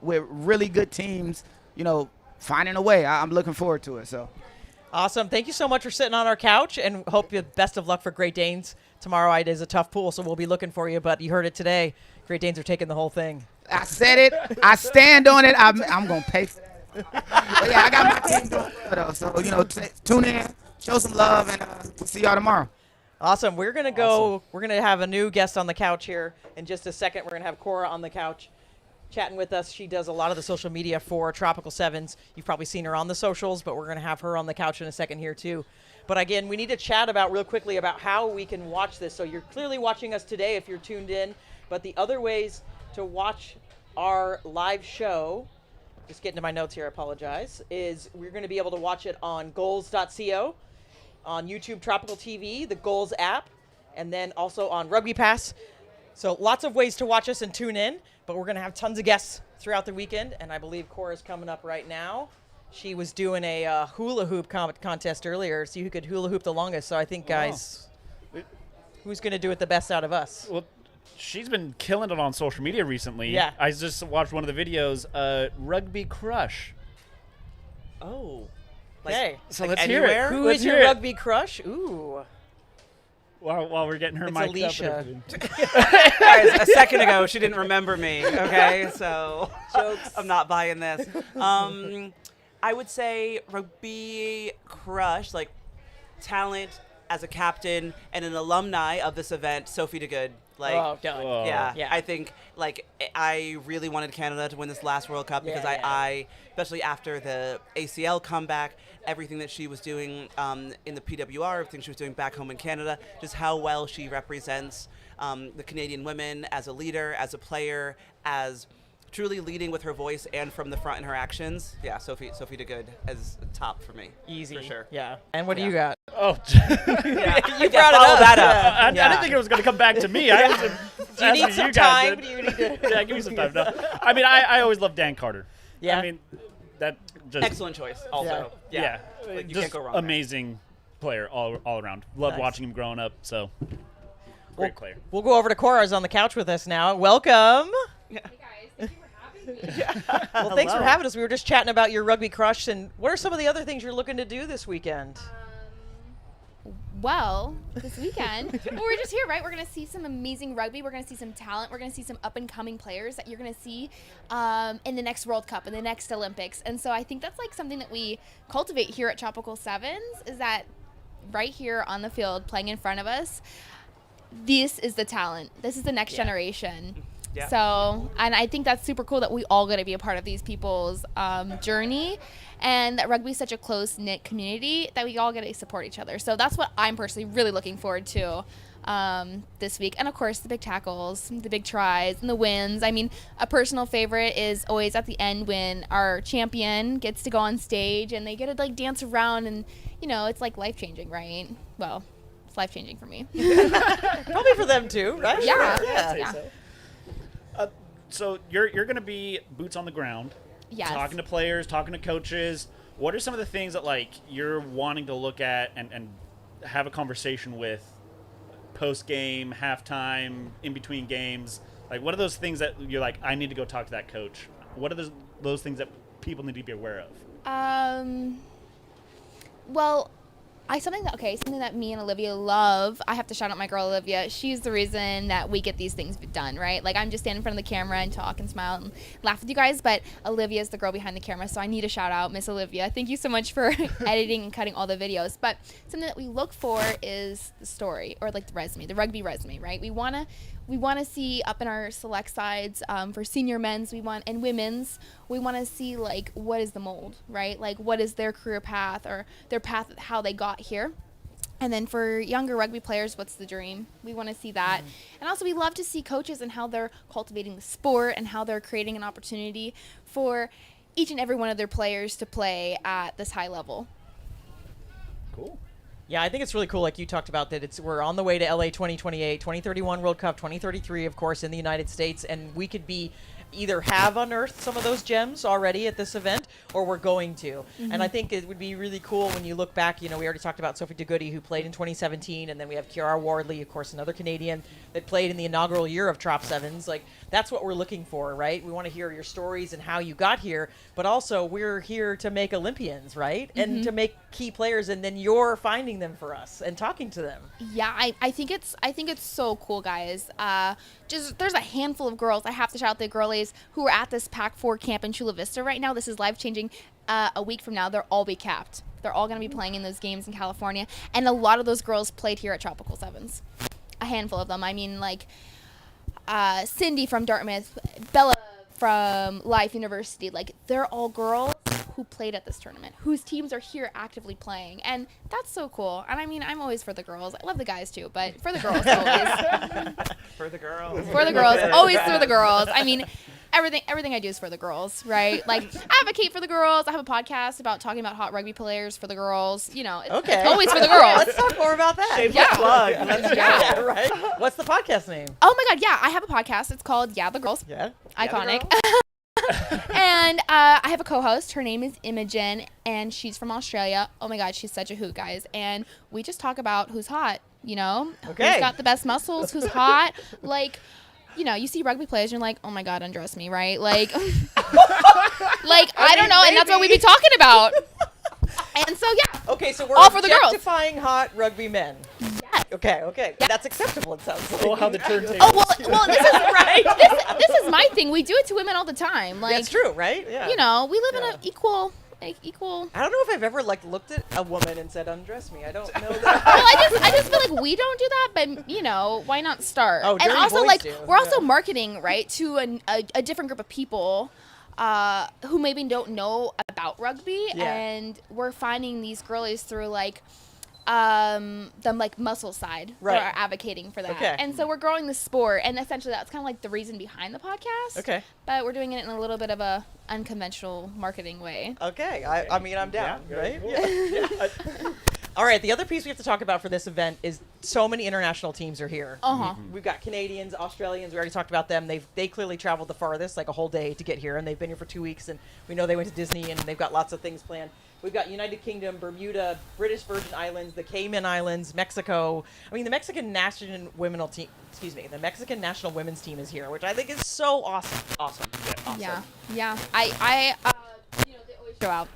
[SPEAKER 4] with really good teams, finding a way. I'm looking forward to it. So
[SPEAKER 1] Awesome. Thank you so much for sitting on our couch, and hope you best of luck for Great Danes tomorrow. It is a tough pool, so we'll be looking for you, but you heard it today. Great Danes are taking the whole thing.
[SPEAKER 4] I said it. I stand on it. I'm going to pay for that. But yeah, I got my team doing well, though. So, tune in, show some love, and we'll see y'all tomorrow.
[SPEAKER 1] Awesome. We're going to go. We're going to have a new guest on the couch here in just a second. We're going to have Cora on the couch chatting with us. She does a lot of the social media for Tropical Sevens. You've probably seen her on the socials, but we're going to have her on the couch in a second here too. But again, we need to chat real quickly about how we can watch this. So you're clearly watching us today if you're tuned in, but the other ways to watch our live show, just getting to my notes here, I apologize, is we're going to be able to watch it on goals.co, on YouTube Tropical TV, the Goals app, and then also on Rugby Pass. So lots of ways to watch us and tune in, but we're going to have tons of guests throughout the weekend, and I believe Cora's coming up right now. She was doing a hula hoop contest earlier, see who could hula hoop the longest. So I think, guys, who's going to do it the best out of us?
[SPEAKER 3] Well, she's been killing it on social media recently.
[SPEAKER 1] Yeah.
[SPEAKER 3] I just watched one of the videos, Rugby Crush.
[SPEAKER 2] Oh.
[SPEAKER 1] Okay.
[SPEAKER 3] So
[SPEAKER 2] like
[SPEAKER 3] let's hear it.
[SPEAKER 2] anywhere?
[SPEAKER 1] Who
[SPEAKER 3] Let's
[SPEAKER 1] is your
[SPEAKER 3] hear it.
[SPEAKER 1] rugby crush? Ooh.
[SPEAKER 3] While we're getting her
[SPEAKER 1] It's
[SPEAKER 3] mic
[SPEAKER 1] Alicia.
[SPEAKER 2] Guys, a second ago, she didn't remember me. Okay, so
[SPEAKER 1] Jokes.
[SPEAKER 2] I'm not buying this. I would say rugby crush, like talent as a captain and an alumni of this event, Sophie DeGood. Like,
[SPEAKER 1] Oh, done.
[SPEAKER 3] Whoa.
[SPEAKER 2] yeah,
[SPEAKER 1] Yeah.
[SPEAKER 2] I think like I really wanted Canada to win this last World Cup because
[SPEAKER 1] Yeah.
[SPEAKER 2] I especially after the ACL comeback, everything that she was doing in the PWR, everything she was doing back home in Canada, just how well she represents the Canadian women as a leader, as a player, as truly leading with her voice and from the front in her actions. Yeah, Sophie DeGood as top for me.
[SPEAKER 1] Easy.
[SPEAKER 2] For sure.
[SPEAKER 1] Yeah. And what do you
[SPEAKER 2] Yeah.
[SPEAKER 1] got?
[SPEAKER 3] Oh,
[SPEAKER 2] Yeah,
[SPEAKER 1] You brought it
[SPEAKER 2] follow
[SPEAKER 1] up.
[SPEAKER 2] that up.
[SPEAKER 1] Yeah.
[SPEAKER 3] I
[SPEAKER 2] Yeah.
[SPEAKER 3] didn't think it was going to come back to me. I was
[SPEAKER 1] Do you
[SPEAKER 3] asking
[SPEAKER 1] need some
[SPEAKER 3] guys
[SPEAKER 1] time?
[SPEAKER 3] then.
[SPEAKER 1] Do you need to?
[SPEAKER 3] Yeah, give me some time. No. I mean, I always loved Dan Carter.
[SPEAKER 1] Yeah.
[SPEAKER 3] I mean, that just
[SPEAKER 2] Excellent choice. Also,
[SPEAKER 3] yeah,
[SPEAKER 2] Like, you
[SPEAKER 3] just
[SPEAKER 2] can't go wrong there.
[SPEAKER 3] amazing player all around. Loved
[SPEAKER 1] Nice.
[SPEAKER 3] watching him growing up. So great player.
[SPEAKER 1] We'll go over to Cora's on the couch with us now. Welcome.
[SPEAKER 6] Hey guys, thank you for having me.
[SPEAKER 1] Well, thanks for
[SPEAKER 2] Hello.
[SPEAKER 1] having us. We were just chatting about your rugby crush, and what are some of the other things you're looking to do this weekend?
[SPEAKER 6] Well, this weekend, well, we're just here, right? We're going to see some amazing rugby. We're going to see some talent. We're going to see some up-and-coming players that you're going to see in the next World Cup, in the next Olympics. And so I think that's like something that we cultivate here at Tropical Sevens, is that right here on the field, playing in front of us, this is the talent. This is the next generation.
[SPEAKER 2] Yeah.
[SPEAKER 6] So, and I think that's super cool that we all get to be a part of these people's journey, and that rugby is such a close-knit community that we all get to support each other. So that's what I'm personally really looking forward to this week. And of course, the big tackles, the big tries, and the wins. I mean, a personal favorite is always at the end when our champion gets to go on stage and they get to like dance around, and you know, it's like life-changing, right? Well, it's life-changing for me.
[SPEAKER 1] Probably for them too, right?
[SPEAKER 6] Yeah.
[SPEAKER 1] Yeah.
[SPEAKER 6] Yeah.
[SPEAKER 3] So you're going to be boots on the ground,
[SPEAKER 6] Yes.
[SPEAKER 3] talking to players, talking to coaches. What are some of the things that like you're wanting to look at and have a conversation with post game, halftime, in between games? Like, what are those things that you're like, I need to go talk to that coach? What are those things that people need to be aware of?
[SPEAKER 6] Well, something that me and Olivia love. I have to shout out my girl Olivia. She's the reason that we get these things done, right? Like, I'm just standing in front of the camera and talk and smile and laugh with you guys, but Olivia is the girl behind the camera, so I need a shout out, Miss Olivia. Thank you so much for editing and cutting all the videos. But something that we look for is the story, or like the resume, the rugby resume, right? We want to see up in our select sides for senior men's and women's, we want to see like what is the mold, right? Like what is their career path or their path, how they got here. And then for younger rugby players, what's the dream? We want to see that. And also we love to see coaches and how they're cultivating the sport and how they're creating an opportunity for each and every one of their players to play at this high level.
[SPEAKER 3] Cool.
[SPEAKER 1] Yeah, I think it's really cool, like you talked about, that we're on the way to LA 2028, 2031 World Cup, 2033, of course, in the United States, and we could be either have unearthed some of those gems already at this event, or we're going to. And I think it would be really cool when you look back. You know, we already talked about Sophie DeGoody, who played in 2017, and then we have Kiara Wardley, of course, another Canadian that played in the inaugural year of Trop Sevens. Like, that's what we're looking for, right? We want to hear your stories and how you got here, but also we're here to make Olympians, right? And to make key players, and then you're finding them for us and talking to them.
[SPEAKER 6] Yeah, I think it's so cool, guys. There's a handful of girls. I have to shout out the girlies who are at this Pac-4 camp in Chula Vista right now. This is life-changing. A week from now, they'll all be capped. They're all going to be playing in those games in California, and a lot of those girls played here at Tropical Sevens. A handful of them. I mean, like Cindy from Dartmouth, Bella from Life University. Like, they're all girls who played at this tournament, whose teams are here actively playing, and that's so cool. And I mean, I'm always for the girls. I love the guys too, but for the girls always.
[SPEAKER 2] For the girls.
[SPEAKER 6] For the girls, always for the girls. I mean, everything I do is for the girls, right? Like, I advocate for the girls. I have a podcast about talking about hot rugby players for the girls. You know, it's always for the girls.
[SPEAKER 1] Let's talk more about that.
[SPEAKER 2] Shameless
[SPEAKER 6] Yeah.
[SPEAKER 2] plug. Let's go.
[SPEAKER 1] Yeah, right. What's the podcast name?
[SPEAKER 6] Oh my God, yeah, I have a podcast. It's called Yeah, the Girls.
[SPEAKER 1] Yeah.
[SPEAKER 6] Iconic. And I have a co-host. Her name is Imogen, and she's from Australia. Oh my God, she's such a hoot, guys. And we just talk about who's hot, you know?
[SPEAKER 1] Okay.
[SPEAKER 6] Who's got the best muscles, who's hot. Like, you see rugby players and you're like, oh my God, undress me, right? Like, I don't know. And that's what we be talking about. And so, yeah.
[SPEAKER 1] Okay, so we're
[SPEAKER 6] all for the girls.
[SPEAKER 1] objectifying hot rugby men.
[SPEAKER 6] Yes.
[SPEAKER 1] Okay.
[SPEAKER 6] Yeah.
[SPEAKER 1] That's acceptable, it sounds like.
[SPEAKER 3] Oh, how the turntables.
[SPEAKER 6] Oh, well, this is right. This is my thing. We do it to women all the time. Like,
[SPEAKER 1] That's true, right? Yeah.
[SPEAKER 6] We live in an equal.
[SPEAKER 1] I don't know if I've ever looked at a woman and said, undress me. I don't know that.
[SPEAKER 6] Well, I just feel like we don't do that, but why not start?
[SPEAKER 1] Oh,
[SPEAKER 6] and
[SPEAKER 1] dirty
[SPEAKER 6] also,
[SPEAKER 1] boys
[SPEAKER 6] like,
[SPEAKER 1] do.
[SPEAKER 6] we're also
[SPEAKER 1] Yeah.
[SPEAKER 6] marketing, right, to a different group of people who maybe don't know about rugby,
[SPEAKER 1] Yeah.
[SPEAKER 6] and we're finding these girlies through like the like muscle side who
[SPEAKER 1] Right.
[SPEAKER 6] are advocating for that.
[SPEAKER 1] Okay.
[SPEAKER 6] And so we're growing the sport, and essentially that's kind of like the reason behind the podcast.
[SPEAKER 1] Okay.
[SPEAKER 6] But we're doing it in a little bit of a unconventional marketing way.
[SPEAKER 1] Okay. I mean, I'm down,
[SPEAKER 3] Yeah.
[SPEAKER 1] right? Yeah. All right. The other piece we have to talk about for this event is so many international teams are here.
[SPEAKER 6] Uh-huh.
[SPEAKER 1] We've got Canadians, Australians. We already talked about them. They clearly traveled the farthest, like a whole day to get here, and they've been here for 2 weeks. And we know they went to Disney, and they've got lots of things planned. We've got United Kingdom, Bermuda, British Virgin Islands, the Cayman Islands, Mexico. I mean, the Mexican national women's team. Excuse me, the Mexican national women's team is here, which I think is so awesome. Awesome. Awesome.
[SPEAKER 6] Yeah. I they always show out.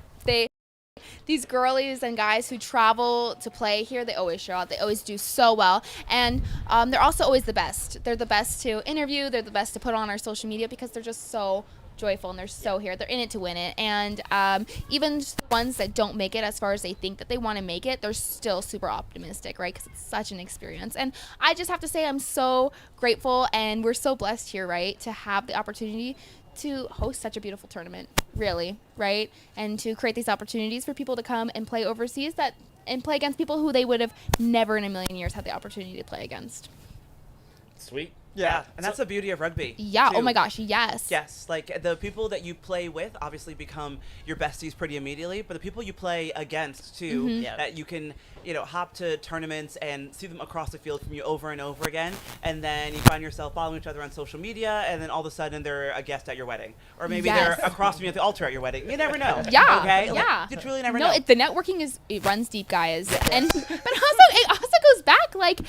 [SPEAKER 6] These girlies and guys who travel to play here, they always show out. They always do so well. And they're also always the best. They're the best to interview. They're the best to put on our social media because they're just so joyful and they're so here. They're in it to win it. And even just the ones that don't make it as far as they think that they want to make it, they're still super optimistic, right? Because it's such an experience. And I just have to say I'm so grateful, and we're so blessed here, right, to have the opportunity to host such a beautiful tournament, really, right? And to create these opportunities for people to come and play overseas and play against people who they would have never in a million years had the opportunity to play against.
[SPEAKER 3] Sweet.
[SPEAKER 2] Yeah, and that's the beauty of rugby.
[SPEAKER 6] Yeah,
[SPEAKER 2] too.
[SPEAKER 6] oh my gosh, yes.
[SPEAKER 2] Yes, like the people that you play with obviously become your besties pretty immediately, but the people you play against too,
[SPEAKER 1] Yeah.
[SPEAKER 2] that you can, hop to tournaments and see them across the field from you over and over again, and then you find yourself following each other on social media, and then all of a sudden they're a guest at your wedding, or maybe
[SPEAKER 6] Yes.
[SPEAKER 2] they're across from you at the altar at your wedding. You never know.
[SPEAKER 6] Yeah,
[SPEAKER 2] Okay.
[SPEAKER 6] yeah.
[SPEAKER 2] You truly never
[SPEAKER 6] No,
[SPEAKER 2] know.
[SPEAKER 6] the networking it runs deep, guys. And but it also goes back, like,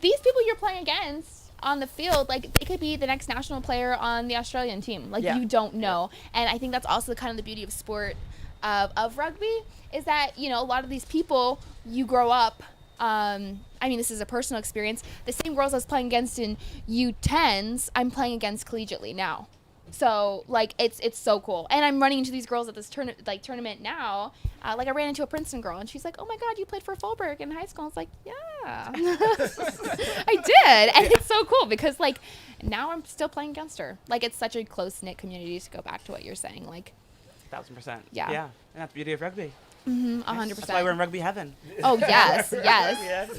[SPEAKER 6] these people you're playing against on the field, like, they could be the next national player on the Australian team. Like,
[SPEAKER 1] Yeah.
[SPEAKER 6] you don't know. And I think that's also kind of the beauty of sport of rugby, is that, a lot of these people, you grow up, I mean, this is a personal experience. The same girls I was playing against in U10s, I'm playing against collegiately now. So, like, it's so cool. And I'm running into these girls at this tournament now. Like, I ran into a Princeton girl, and she's like, oh, my God, you played for Fulberg in high school. I was like, yeah. I did. And it's so cool because, like, now I'm still playing against her. Like, it's such a close-knit community, to go back to what you're saying. Like,
[SPEAKER 2] 1000%.
[SPEAKER 6] Yeah.
[SPEAKER 2] Yeah, and that's the beauty of rugby.
[SPEAKER 6] 100%.
[SPEAKER 2] That's why we're in rugby heaven.
[SPEAKER 6] Oh, yes, yes.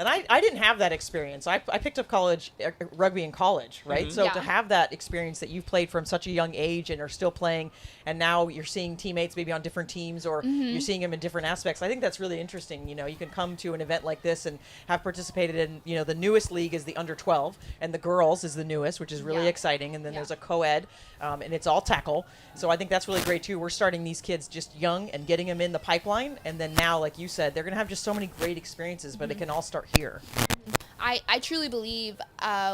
[SPEAKER 1] And I didn't have that experience. I picked up college rugby in college, right? So
[SPEAKER 6] Yeah.
[SPEAKER 1] to have that experience that you've played from such a young age and are still playing, and now you're seeing teammates maybe on different teams, or you're seeing them in different aspects. I think that's really interesting. You can come to an event like this and have participated in, the newest league is the under 12, and the girls is the newest, which is really
[SPEAKER 6] Yeah.
[SPEAKER 1] exciting. And then
[SPEAKER 6] Yeah.
[SPEAKER 1] there's a co-ed, and it's all tackle. So I think that's really great too. We're starting these kids just young and getting them in the pipeline, and then now, like you said, they're gonna have just so many great experiences, but it can all start here.
[SPEAKER 6] I truly believe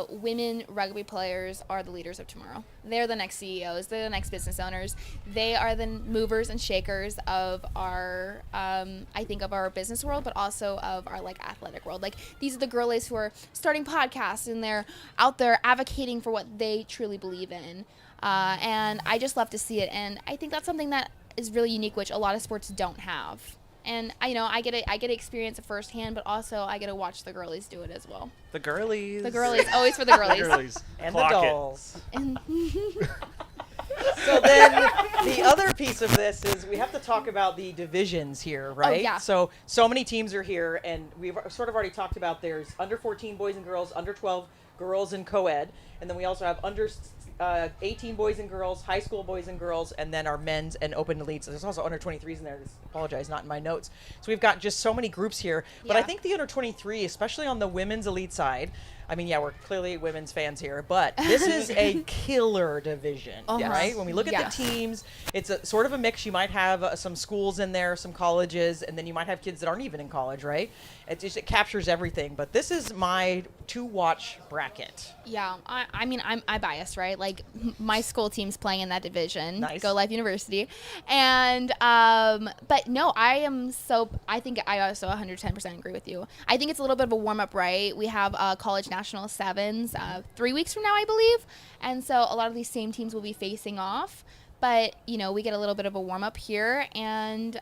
[SPEAKER 6] women rugby players are the leaders of tomorrow. They're the next CEOs. They're the next business owners. They are the movers and shakers of our, I think, of our business world, but also of our, like, athletic world. Like, these are the girlies who are starting podcasts, and they're out there advocating for what they truly believe in. And I just love to see it. And I think that's something that is really unique, which a lot of sports don't have. And I get to experience it firsthand, but also I get to watch the girlies do it as well.
[SPEAKER 2] The girlies.
[SPEAKER 6] The girlies, always for the girlies.
[SPEAKER 3] Girlies.
[SPEAKER 1] And
[SPEAKER 3] Clock
[SPEAKER 1] the
[SPEAKER 3] it.
[SPEAKER 1] dolls.
[SPEAKER 6] And
[SPEAKER 1] So then the other piece of this is we have to talk about the divisions here, right?
[SPEAKER 6] yeah.
[SPEAKER 1] So many teams are here, and we've sort of already talked about there's under 14 boys and girls, under 12 girls and co-ed, and then we also have under 18 boys and girls, high school boys and girls, and then our men's and open elites. There's also under 23s in there. I apologize, not in my notes. So we've got just so many groups here. But I
[SPEAKER 6] Yeah.
[SPEAKER 1] think the under 23, especially on the women's elite side, I mean, yeah, we're clearly women's fans here, but this is a killer division, right? When we look at
[SPEAKER 6] Yes.
[SPEAKER 1] the teams, it's a sort of a mix. You might have some schools in there, some colleges, and then you might have kids that aren't even in college, right? It captures everything. But this is my to-watch bracket.
[SPEAKER 6] Yeah, I mean, I biased, right? Like, my school team's playing in that division,
[SPEAKER 1] Nice.
[SPEAKER 6] Go Life University, and but no, I think I also 110% agree with you. I think it's a little bit of a warm up, right? We have college national sevens 3 weeks from now, I believe, and so a lot of these same teams will be facing off. But we get a little bit of a warm up here, and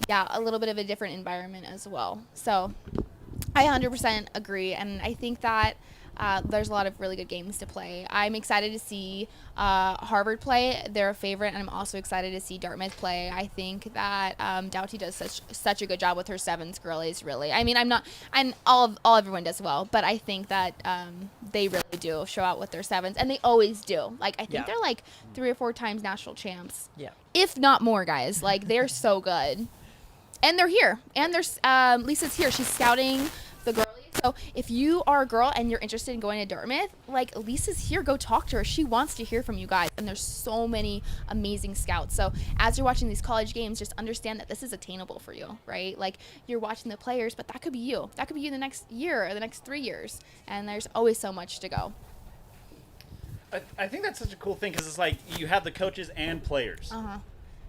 [SPEAKER 6] yeah, a little bit of a different environment as well. So I 100% agree, and I think that there's a lot of really good games to play. I'm excited to see Harvard play. They're a favorite, and I'm also excited to see Dartmouth play. I think that Doughty does such a good job with her sevens girlies, really. I mean, and all everyone does well, but I think that they really do show out with their sevens, and they always do. Like, I think they're like 3 or 4 times national champs.
[SPEAKER 1] Yeah.
[SPEAKER 6] If not more, guys. Like, they're so good. And they're here. And there's Lisa's here. She's scouting the girlies. So if you are a girl and you're interested in going to Dartmouth, like, Lisa's here. Go talk to her. She wants to hear from you guys. And there's so many amazing scouts. So as you're watching these college games, just understand that this is attainable for you, right? Like, you're watching the players, but that could be you. That could be you the next year or the next 3 years. And there's always so much to go.
[SPEAKER 3] I think that's such a cool thing because it's like you have the coaches and players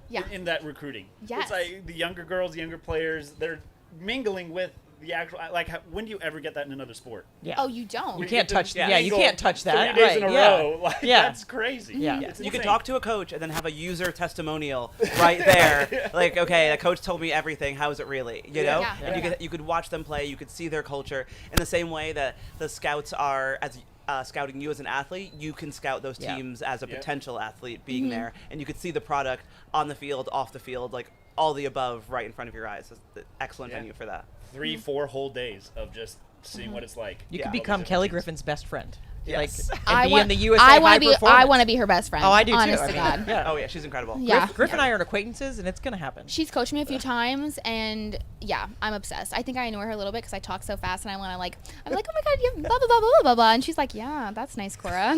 [SPEAKER 6] Yeah.
[SPEAKER 3] in that recruiting.
[SPEAKER 6] Yes.
[SPEAKER 3] It's like the younger girls, the younger players, they're mingling with the actual, like, when do you ever get that in another sport?
[SPEAKER 1] Yeah.
[SPEAKER 6] Oh, you don't.
[SPEAKER 1] You can't touch.
[SPEAKER 2] Yeah.
[SPEAKER 1] Yeah, you can't touch that.
[SPEAKER 3] 3 days in
[SPEAKER 1] Right,
[SPEAKER 3] a
[SPEAKER 1] yeah.
[SPEAKER 3] row. Like,
[SPEAKER 1] Yeah.
[SPEAKER 3] that's crazy.
[SPEAKER 1] Yeah.
[SPEAKER 3] It's
[SPEAKER 2] You could
[SPEAKER 3] insane.
[SPEAKER 2] talk to a coach and then have a user testimonial right there. Like, okay, the coach told me everything. How is it really? You know?
[SPEAKER 6] Yeah.
[SPEAKER 2] And you could watch them play. You could see their culture in the same way that the scouts are as scouting you as an athlete. You can scout those
[SPEAKER 1] Yeah.
[SPEAKER 2] teams as a
[SPEAKER 3] Yeah.
[SPEAKER 2] potential athlete being there, and you could see the product on the field, off the field, like all the above, right in front of your eyes. It's the excellent
[SPEAKER 3] Yeah.
[SPEAKER 2] venue for that.
[SPEAKER 3] 3-4 whole days of just seeing what it's like.
[SPEAKER 1] You
[SPEAKER 2] Yeah.
[SPEAKER 1] could
[SPEAKER 3] All
[SPEAKER 1] become
[SPEAKER 3] these
[SPEAKER 1] Kelly
[SPEAKER 3] different
[SPEAKER 1] Griffin's best friend.
[SPEAKER 2] Yes.
[SPEAKER 1] Like,
[SPEAKER 6] I
[SPEAKER 1] and be
[SPEAKER 6] want
[SPEAKER 1] in the USA
[SPEAKER 6] I
[SPEAKER 1] high
[SPEAKER 6] want to be.
[SPEAKER 1] performance.
[SPEAKER 6] I want to be her best friend.
[SPEAKER 1] Oh, I do too.
[SPEAKER 6] Honest
[SPEAKER 1] I
[SPEAKER 6] to
[SPEAKER 1] mean,
[SPEAKER 6] God.
[SPEAKER 1] yeah.
[SPEAKER 2] Oh yeah, she's incredible.
[SPEAKER 6] Yeah.
[SPEAKER 1] Griff and I are acquaintances, and it's gonna happen.
[SPEAKER 6] She's coached me a few times, and yeah, I'm obsessed. I think I annoy her a little bit because I talk so fast, and I'm like, oh my God, you blah blah blah blah blah blah, and she's like, yeah, that's nice, Cora.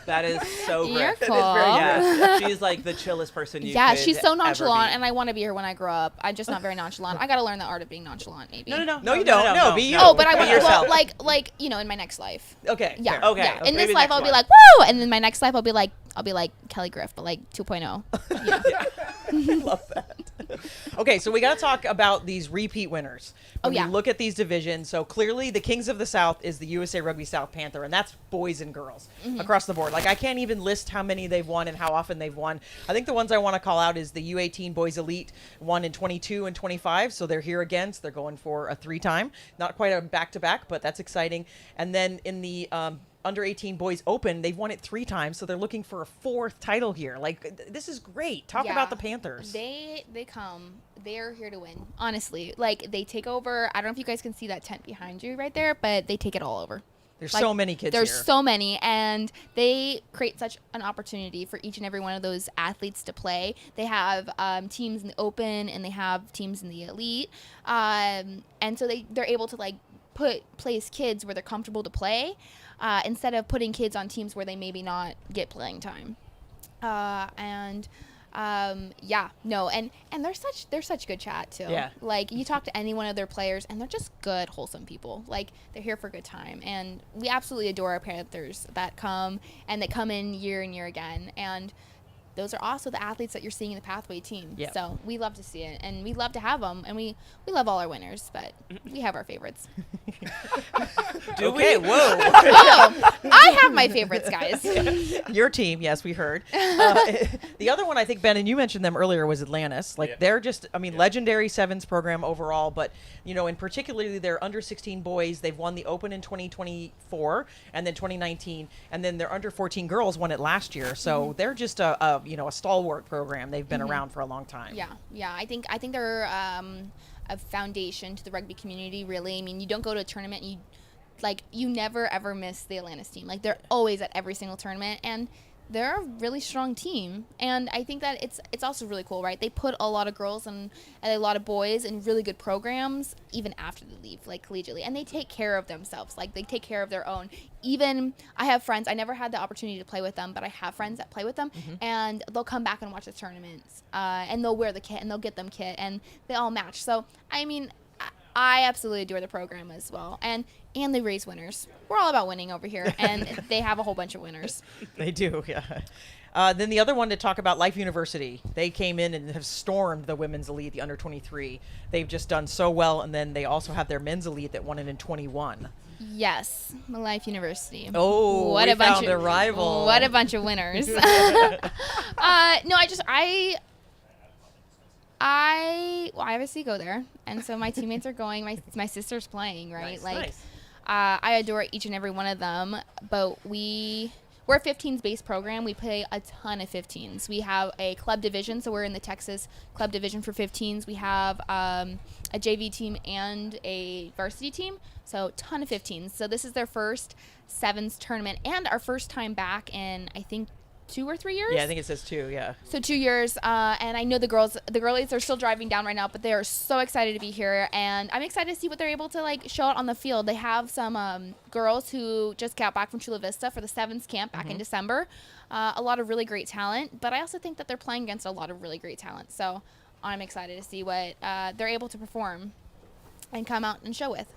[SPEAKER 2] That is so great.
[SPEAKER 6] You're cool.
[SPEAKER 2] Yeah, she's like the chillest person you
[SPEAKER 6] Yeah,
[SPEAKER 2] could
[SPEAKER 6] she's so
[SPEAKER 2] ever
[SPEAKER 6] nonchalant,
[SPEAKER 2] meet.
[SPEAKER 6] and I want to be her when I grow up. I'm just not very nonchalant. I got to learn the art of being nonchalant, maybe.
[SPEAKER 2] No,
[SPEAKER 1] No, you don't. No, be you.
[SPEAKER 6] Oh, but I
[SPEAKER 2] Be
[SPEAKER 6] want
[SPEAKER 2] yourself.
[SPEAKER 6] well, like in my next life.
[SPEAKER 1] Okay.
[SPEAKER 6] Yeah.
[SPEAKER 1] fair.
[SPEAKER 2] Okay.
[SPEAKER 6] Yeah. In
[SPEAKER 2] Maybe
[SPEAKER 6] this life,
[SPEAKER 2] next
[SPEAKER 6] I'll be
[SPEAKER 2] one.
[SPEAKER 6] like, woo, and in my next life, I'll be like Kelly Griff, but like 2.0. Yeah.
[SPEAKER 1] Love that. Okay, so we got to talk about these repeat winners. When
[SPEAKER 6] yeah.
[SPEAKER 1] you look at these divisions, so clearly the Kings of the South is the USA Rugby South Panther, and that's boys and girls across the board. Like, I can't even list how many they've won and how often they've won. I think the ones I want to call out is the U18 Boys Elite won in 22 and 25, so they're here again. So they're going for a 3-time. Not quite a back-to-back, but that's exciting. And then in the under 18 boys open, they've won it 3 times, so they're looking for a 4th title here. Like, this is great. Talk
[SPEAKER 6] Yeah.
[SPEAKER 1] about the Panthers.
[SPEAKER 6] They come. They're here to win. Honestly, like, they take over. I don't know if you guys can see that tent behind you right there, but they take it all over.
[SPEAKER 1] There's
[SPEAKER 6] Like,
[SPEAKER 1] so many kids
[SPEAKER 6] There's
[SPEAKER 1] here.
[SPEAKER 6] so many, and they create such an opportunity for each and every one of those athletes to play. They have teams in the open, and they have teams in the elite, and so they're able to, like, place kids where they're comfortable to play, instead of putting kids on teams where they maybe not get playing time. And they're such good chat too.
[SPEAKER 1] Yeah.
[SPEAKER 6] Like, you talk to any one of their players, and they're just good, wholesome people. Like, they're here for a good time, and we absolutely adore our Panthers that come in year and year again. And those are also the athletes that you're seeing in the Pathway team.
[SPEAKER 1] Yeah.
[SPEAKER 6] So we love to see it, and we love to have them, and we love all our winners, but we have our favorites.
[SPEAKER 1] Okay, whoa.
[SPEAKER 6] Oh, I have my favorites, guys.
[SPEAKER 1] Your team, yes, we heard. The other one, I think, Ben, and you mentioned them earlier, was Atlantis. Like,
[SPEAKER 3] Yeah.
[SPEAKER 1] they're just, I mean, legendary sevens program overall, but, you know, in particularly their under 16 boys, they've won the Open in 2024 and then 2019, and then their under 14 girls won it last year. So they're just a stalwart program. They've been around for a long time.
[SPEAKER 6] Yeah. I think they're a foundation to the rugby community. Really, I mean, you don't go to a tournament and like, you never ever miss the Atlantis team. Like, they're always at every single tournament, and they're a really strong team. And I think that it's also really cool, right? They put a lot of girls and a lot of boys in really good programs even after they leave, like, collegiately. And they take care of themselves. Like, they take care of their own. Even I have friends, I never had the opportunity to play with them, but I have friends that play with them, and they'll come back and watch the tournaments, and they'll wear the kit, and they'll get them kit, and they all match. So, I mean, I absolutely adore the program as well. And they raise winners. We're all about winning over here, and they have a whole bunch of winners.
[SPEAKER 1] They do, yeah. Then the other one to talk about, Life University. They came in and have stormed the women's elite, the under 23. They've just done so well, and then they also have their men's elite that won it in 21.
[SPEAKER 6] Yes, Life University.
[SPEAKER 1] Oh, we found a rival.
[SPEAKER 6] What a bunch of winners. No, I obviously go there, and so my teammates are going. My sister's playing, right?
[SPEAKER 1] Nice.
[SPEAKER 6] I adore each and every one of them, but we're a 15s based program. We play a ton of 15s. We have a club division, so we're in the Texas club division for 15s. We have a JV team and a varsity team, so ton of 15s. So this is their first sevens tournament and our first time back in, I think, 2 or 3 years.
[SPEAKER 1] Yeah, I think it says 2, yeah.
[SPEAKER 6] So 2 years, and I know the girlies are still driving down right now, but they are so excited to be here, and I'm excited to see what they're able to, like, show out on the field. They have some girls who just got back from Chula Vista for the sevens camp back in December. A lot of really great talent, but I also think that they're playing against a lot of really great talent, so I'm excited to see what they're able to perform and come out and show with.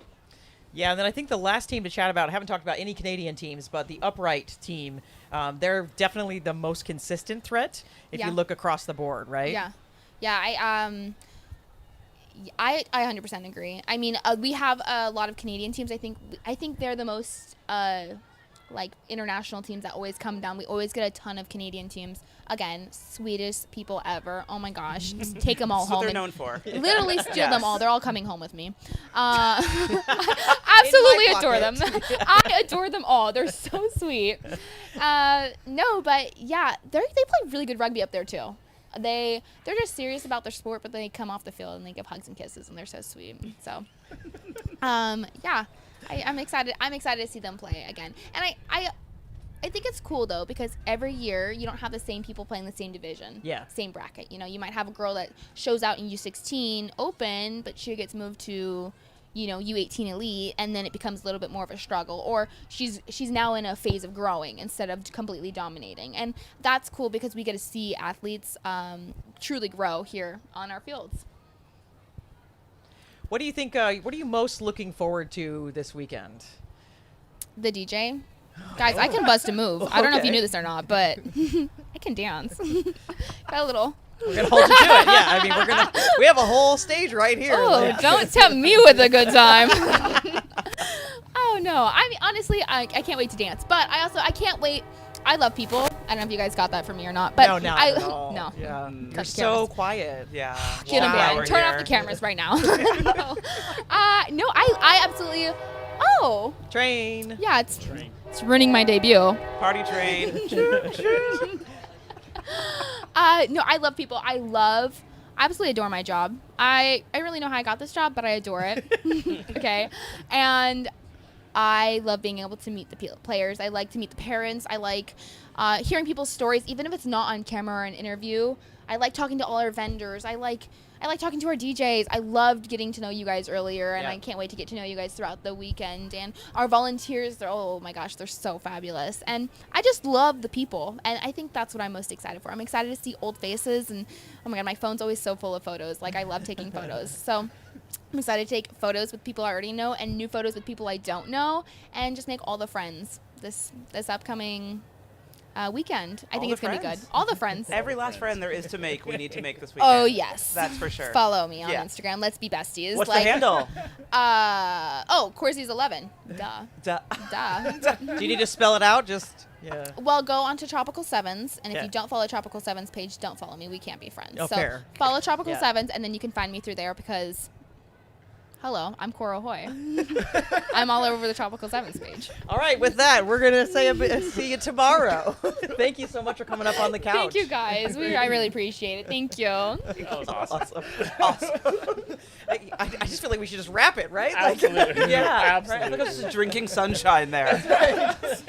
[SPEAKER 1] Yeah, and then I think the last team to chat about, I haven't talked about any Canadian teams, but the Upright team, they're definitely the most consistent threat if you look across the board, right?
[SPEAKER 6] Yeah, I 100% agree. I mean, we have a lot of Canadian teams. I think they're the most like international teams that always come down. We always get a ton of Canadian teams. Again, sweetest people ever. Oh my gosh, just take them all
[SPEAKER 2] That's
[SPEAKER 6] home.
[SPEAKER 2] what they're known for.
[SPEAKER 6] Literally steal
[SPEAKER 2] Yes.
[SPEAKER 6] them all. They're all coming home with me. I absolutely adore them. I adore them all. They're so sweet. No, but yeah, they play really good rugby up there too. They're just serious about their sport, but they come off the field and they give hugs and kisses, and they're so sweet. So, yeah, I'm excited. I'm excited to see them play again. And I think it's cool though, because every year you don't have the same people playing the same division.
[SPEAKER 1] Yeah.
[SPEAKER 6] Same bracket. You know, you might have a girl that shows out in U16 open, but she gets moved to, you know, U18 elite, and then it becomes a little bit more of a struggle, or she's now in a phase of growing instead of completely dominating. And that's cool because we get to see athletes truly grow here on our fields.
[SPEAKER 1] What do you think, what are you most looking forward to this weekend?
[SPEAKER 6] The DJ. Guys, I can bust a move. I don't know if you
[SPEAKER 1] Okay.
[SPEAKER 6] knew this or not, but I can dance. Got a little.
[SPEAKER 1] We're going to hold you to it. Yeah, I mean, we have a whole stage right here.
[SPEAKER 6] Oh,
[SPEAKER 1] Like-
[SPEAKER 6] don't tempt me with a good time. Oh, no. I mean, honestly, I can't wait to dance. But I can't wait. I love people. I don't know if you guys got that from me or not. But
[SPEAKER 1] No, not
[SPEAKER 6] I,
[SPEAKER 1] at all.
[SPEAKER 6] No.
[SPEAKER 1] Yeah.
[SPEAKER 6] Cut
[SPEAKER 1] You're
[SPEAKER 6] the
[SPEAKER 1] so
[SPEAKER 6] cameras.
[SPEAKER 1] quiet.
[SPEAKER 2] Yeah.
[SPEAKER 6] Get 'em
[SPEAKER 2] Wow,
[SPEAKER 6] down.
[SPEAKER 2] we're
[SPEAKER 6] Turn off
[SPEAKER 2] here.
[SPEAKER 6] the cameras right now. No, I absolutely. Oh,
[SPEAKER 1] Train.
[SPEAKER 6] yeah, it's ruining my debut.
[SPEAKER 2] Party train.
[SPEAKER 6] No, I love people. I absolutely adore my job. I really know how I got this job, but I adore it. Okay. And I love being able to meet the players. I like to meet the parents. I like hearing people's stories, even if it's not on camera or an interview. I like talking to all our vendors. I like talking to our DJs. I loved getting to know you guys earlier, and
[SPEAKER 1] Yeah.
[SPEAKER 6] I can't wait to get to know you guys throughout the weekend. And our volunteers, oh my gosh, they're so fabulous. And I just love the people, and I think that's what I'm most excited for. I'm excited to see old faces, and oh my god, my phone's always so full of photos. Like, I love taking photos. So I'm excited to take photos with people I already know and new photos with people I don't know, and just make all the friends this upcoming weekend. I
[SPEAKER 2] All
[SPEAKER 6] think
[SPEAKER 2] the
[SPEAKER 6] it's going to be good.
[SPEAKER 2] friends.
[SPEAKER 6] All the friends.
[SPEAKER 2] Every last friend there is to make, we need to make this weekend.
[SPEAKER 6] Oh, yes.
[SPEAKER 2] That's for sure.
[SPEAKER 6] Follow me on
[SPEAKER 2] Yeah.
[SPEAKER 6] Instagram. Let's be besties.
[SPEAKER 2] What's the handle?
[SPEAKER 6] Corsi's 11. Duh.
[SPEAKER 2] Duh.
[SPEAKER 1] Do you need to spell it out? Just, yeah.
[SPEAKER 6] Well, go on to Tropical Sevens, and if
[SPEAKER 1] Yeah.
[SPEAKER 6] you don't follow Tropical Sevens page, don't follow me. We can't be friends.
[SPEAKER 1] Oh,
[SPEAKER 6] so
[SPEAKER 1] fair.
[SPEAKER 6] follow Tropical
[SPEAKER 1] Yeah.
[SPEAKER 6] Sevens, and then you can find me through there because Hello, I'm Cora Hoy. I'm all over the Tropical Sevens page.
[SPEAKER 1] All right, with that, we're going to see you tomorrow. Thank you so much for coming up on the couch.
[SPEAKER 6] Thank you, guys. I really appreciate it. Thank you.
[SPEAKER 3] That was awesome.
[SPEAKER 1] Awesome. I just feel like we should just wrap it, right?
[SPEAKER 3] Absolutely.
[SPEAKER 2] Yeah,
[SPEAKER 3] Absolutely.
[SPEAKER 2] Right? Look at us drinking sunshine there.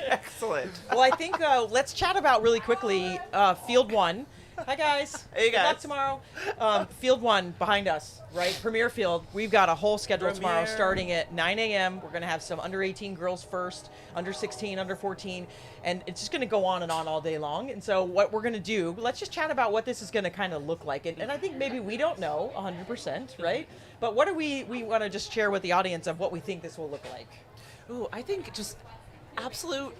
[SPEAKER 2] Excellent.
[SPEAKER 1] Well, I think let's chat about really quickly Field 1. Hi, guys.
[SPEAKER 2] Hey,
[SPEAKER 1] Good luck
[SPEAKER 2] guys.
[SPEAKER 1] tomorrow. Field 1 behind us, right? Premier Field. We've got a whole schedule tomorrow
[SPEAKER 2] Premier.
[SPEAKER 1] starting at 9 a.m. We're going to have some under 18 girls first, under 16, under 14, and it's just going to go on and on all day long. And so what we're going to do, let's just chat about what this is going to kind of look like. And I think maybe we don't know 100%, right? But what do we want to just share with the audience of what we think this will look like?
[SPEAKER 2] Ooh, I think just absolute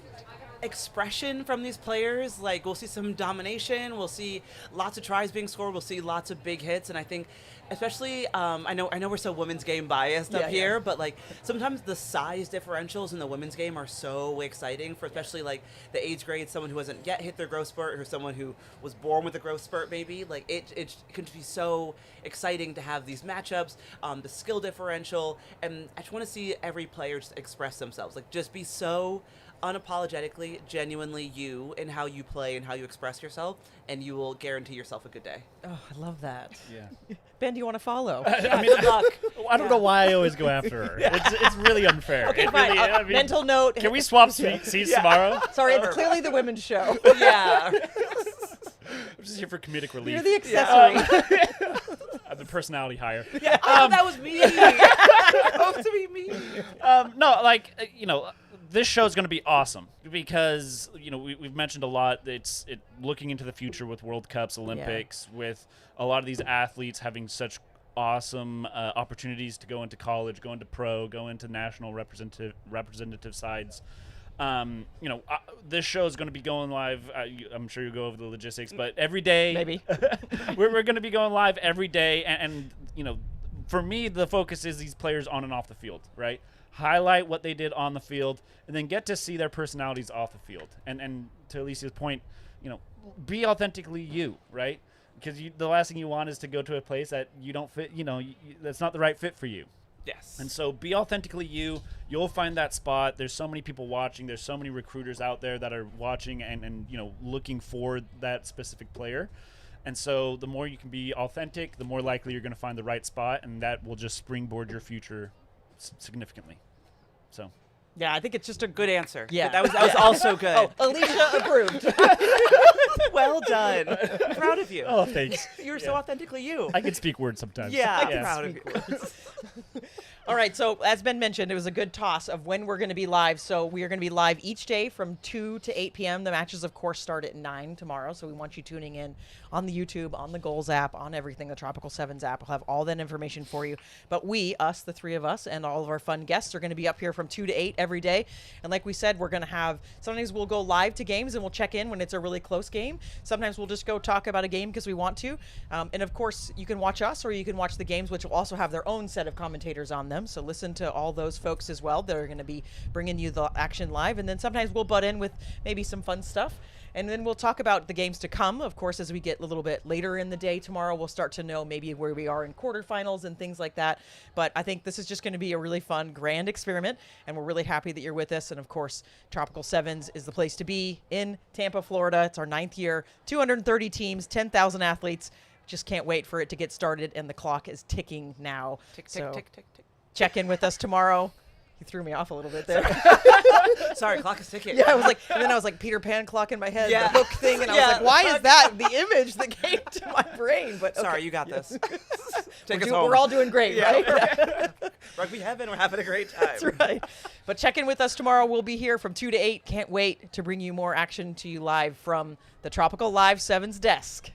[SPEAKER 2] expression from these players. Like, we'll see some domination, we'll see lots of tries being scored, we'll see lots of big hits, and I think especially I know we're so women's game biased up here, but like sometimes the size differentials in the women's game are so exciting for especially like the age grade, someone who hasn't yet hit their growth spurt or someone who was born with a growth spurt maybe. Like it can be so exciting to have these matchups, the skill differential, and I just want to see every player just express themselves, like just be so unapologetically, genuinely you in how you play and how you express yourself, and you will guarantee yourself a good day.
[SPEAKER 1] Oh, I love that.
[SPEAKER 3] Yeah.
[SPEAKER 1] Ben, do you want to follow?
[SPEAKER 3] I mean,
[SPEAKER 2] Good luck.
[SPEAKER 3] I don't know why I always go after her. It's really unfair.
[SPEAKER 1] Okay,
[SPEAKER 3] It
[SPEAKER 1] fine.
[SPEAKER 3] really- I mean,
[SPEAKER 1] Mental note.
[SPEAKER 3] Can we swap seats tomorrow?
[SPEAKER 1] Sorry, it's clearly the women's show.
[SPEAKER 2] Yeah.
[SPEAKER 3] I'm just here for comedic relief.
[SPEAKER 1] You're the accessory.
[SPEAKER 3] I'm the personality hire.
[SPEAKER 2] Yeah. That was me. Supposed to be me.
[SPEAKER 3] No, like this show is going to be awesome because we've mentioned a lot. It's looking into the future with World Cups, Olympics, with a lot of these athletes having such awesome opportunities to go into college, go into pro, go into national representative sides. This show is going to be going live. I'm sure you'll go over the logistics, but every day,
[SPEAKER 1] Maybe.
[SPEAKER 3] we're going to be going live every day. And for me, the focus is these players on and off the field, right? Highlight what they did on the field and then get to see their personalities off the field. And to Alicia's point, be authentically you, right? Because the last thing you want is to go to a place that you don't fit, that's not the right fit for you.
[SPEAKER 2] Yes.
[SPEAKER 3] And so be authentically you. You'll find that spot. There's so many people watching. There's so many recruiters out there that are watching and looking for that specific player. And so the more you can be authentic, the more likely you're going to find the right spot, and that will just springboard your future significantly. So
[SPEAKER 2] Yeah, I think it's just a good answer.
[SPEAKER 1] Yeah.
[SPEAKER 2] That was also good.
[SPEAKER 1] Oh, Alicia approved.
[SPEAKER 2] Well done. I'm proud of you.
[SPEAKER 3] oh, thanks.
[SPEAKER 2] You're so authentically you.
[SPEAKER 3] I can speak words sometimes.
[SPEAKER 2] Yeah, I'm
[SPEAKER 3] Yeah.
[SPEAKER 2] proud of you.
[SPEAKER 1] All right, so as Ben mentioned, it was a good toss of when we're going to be live. So we are going to be live each day from 2 to 8 p.m. The matches, of course, start at 9 tomorrow. So we want you tuning in on the YouTube, on the Goals app, on everything, the Tropical Sevens app. We'll have all that information for you. But us, the three of us, and all of our fun guests are going to be up here from 2 to 8 every day. And like we said, we're going to have, sometimes we'll go live to games and we'll check in when it's a really close game. Sometimes we'll just go talk about a game because we want to. And of course, you can watch us or you can watch the games, which will also have their own set of commentators on them. So listen to all those folks as well that are going to be bringing you the action live. And then sometimes we'll butt in with maybe some fun stuff. And then we'll talk about the games to come. Of course, as we get a little bit later in the day tomorrow, we'll start to know maybe where we are in quarterfinals and things like that. But I think this is just going to be a really fun, grand experiment. And we're really happy that you're with us. And of course, Tropical Sevens is the place to be in Tampa, Florida. It's our 9th year, 230 teams, 10,000 athletes. Just can't wait for it to get started. And the clock is ticking now.
[SPEAKER 2] Tick, tick,
[SPEAKER 1] So
[SPEAKER 2] tick, tick, tick.
[SPEAKER 1] check in with us tomorrow. You threw me off a little bit there.
[SPEAKER 2] Sorry, clock is ticking.
[SPEAKER 1] Yeah, and then I was like Peter Pan clock in my head,
[SPEAKER 2] Yeah.
[SPEAKER 1] the hook thing, and I was
[SPEAKER 2] Yeah.
[SPEAKER 1] like, why is that the image that came to my brain? But okay.
[SPEAKER 2] Sorry, you got this. Take
[SPEAKER 1] we're,
[SPEAKER 2] us home.
[SPEAKER 1] we're all doing great, right?
[SPEAKER 2] Rugby heaven, we're having a great time.
[SPEAKER 1] That's right. But check in with us tomorrow. We'll be here from 2 to 8. Can't wait to bring you more action to you live from the Tropical Live Sevens desk.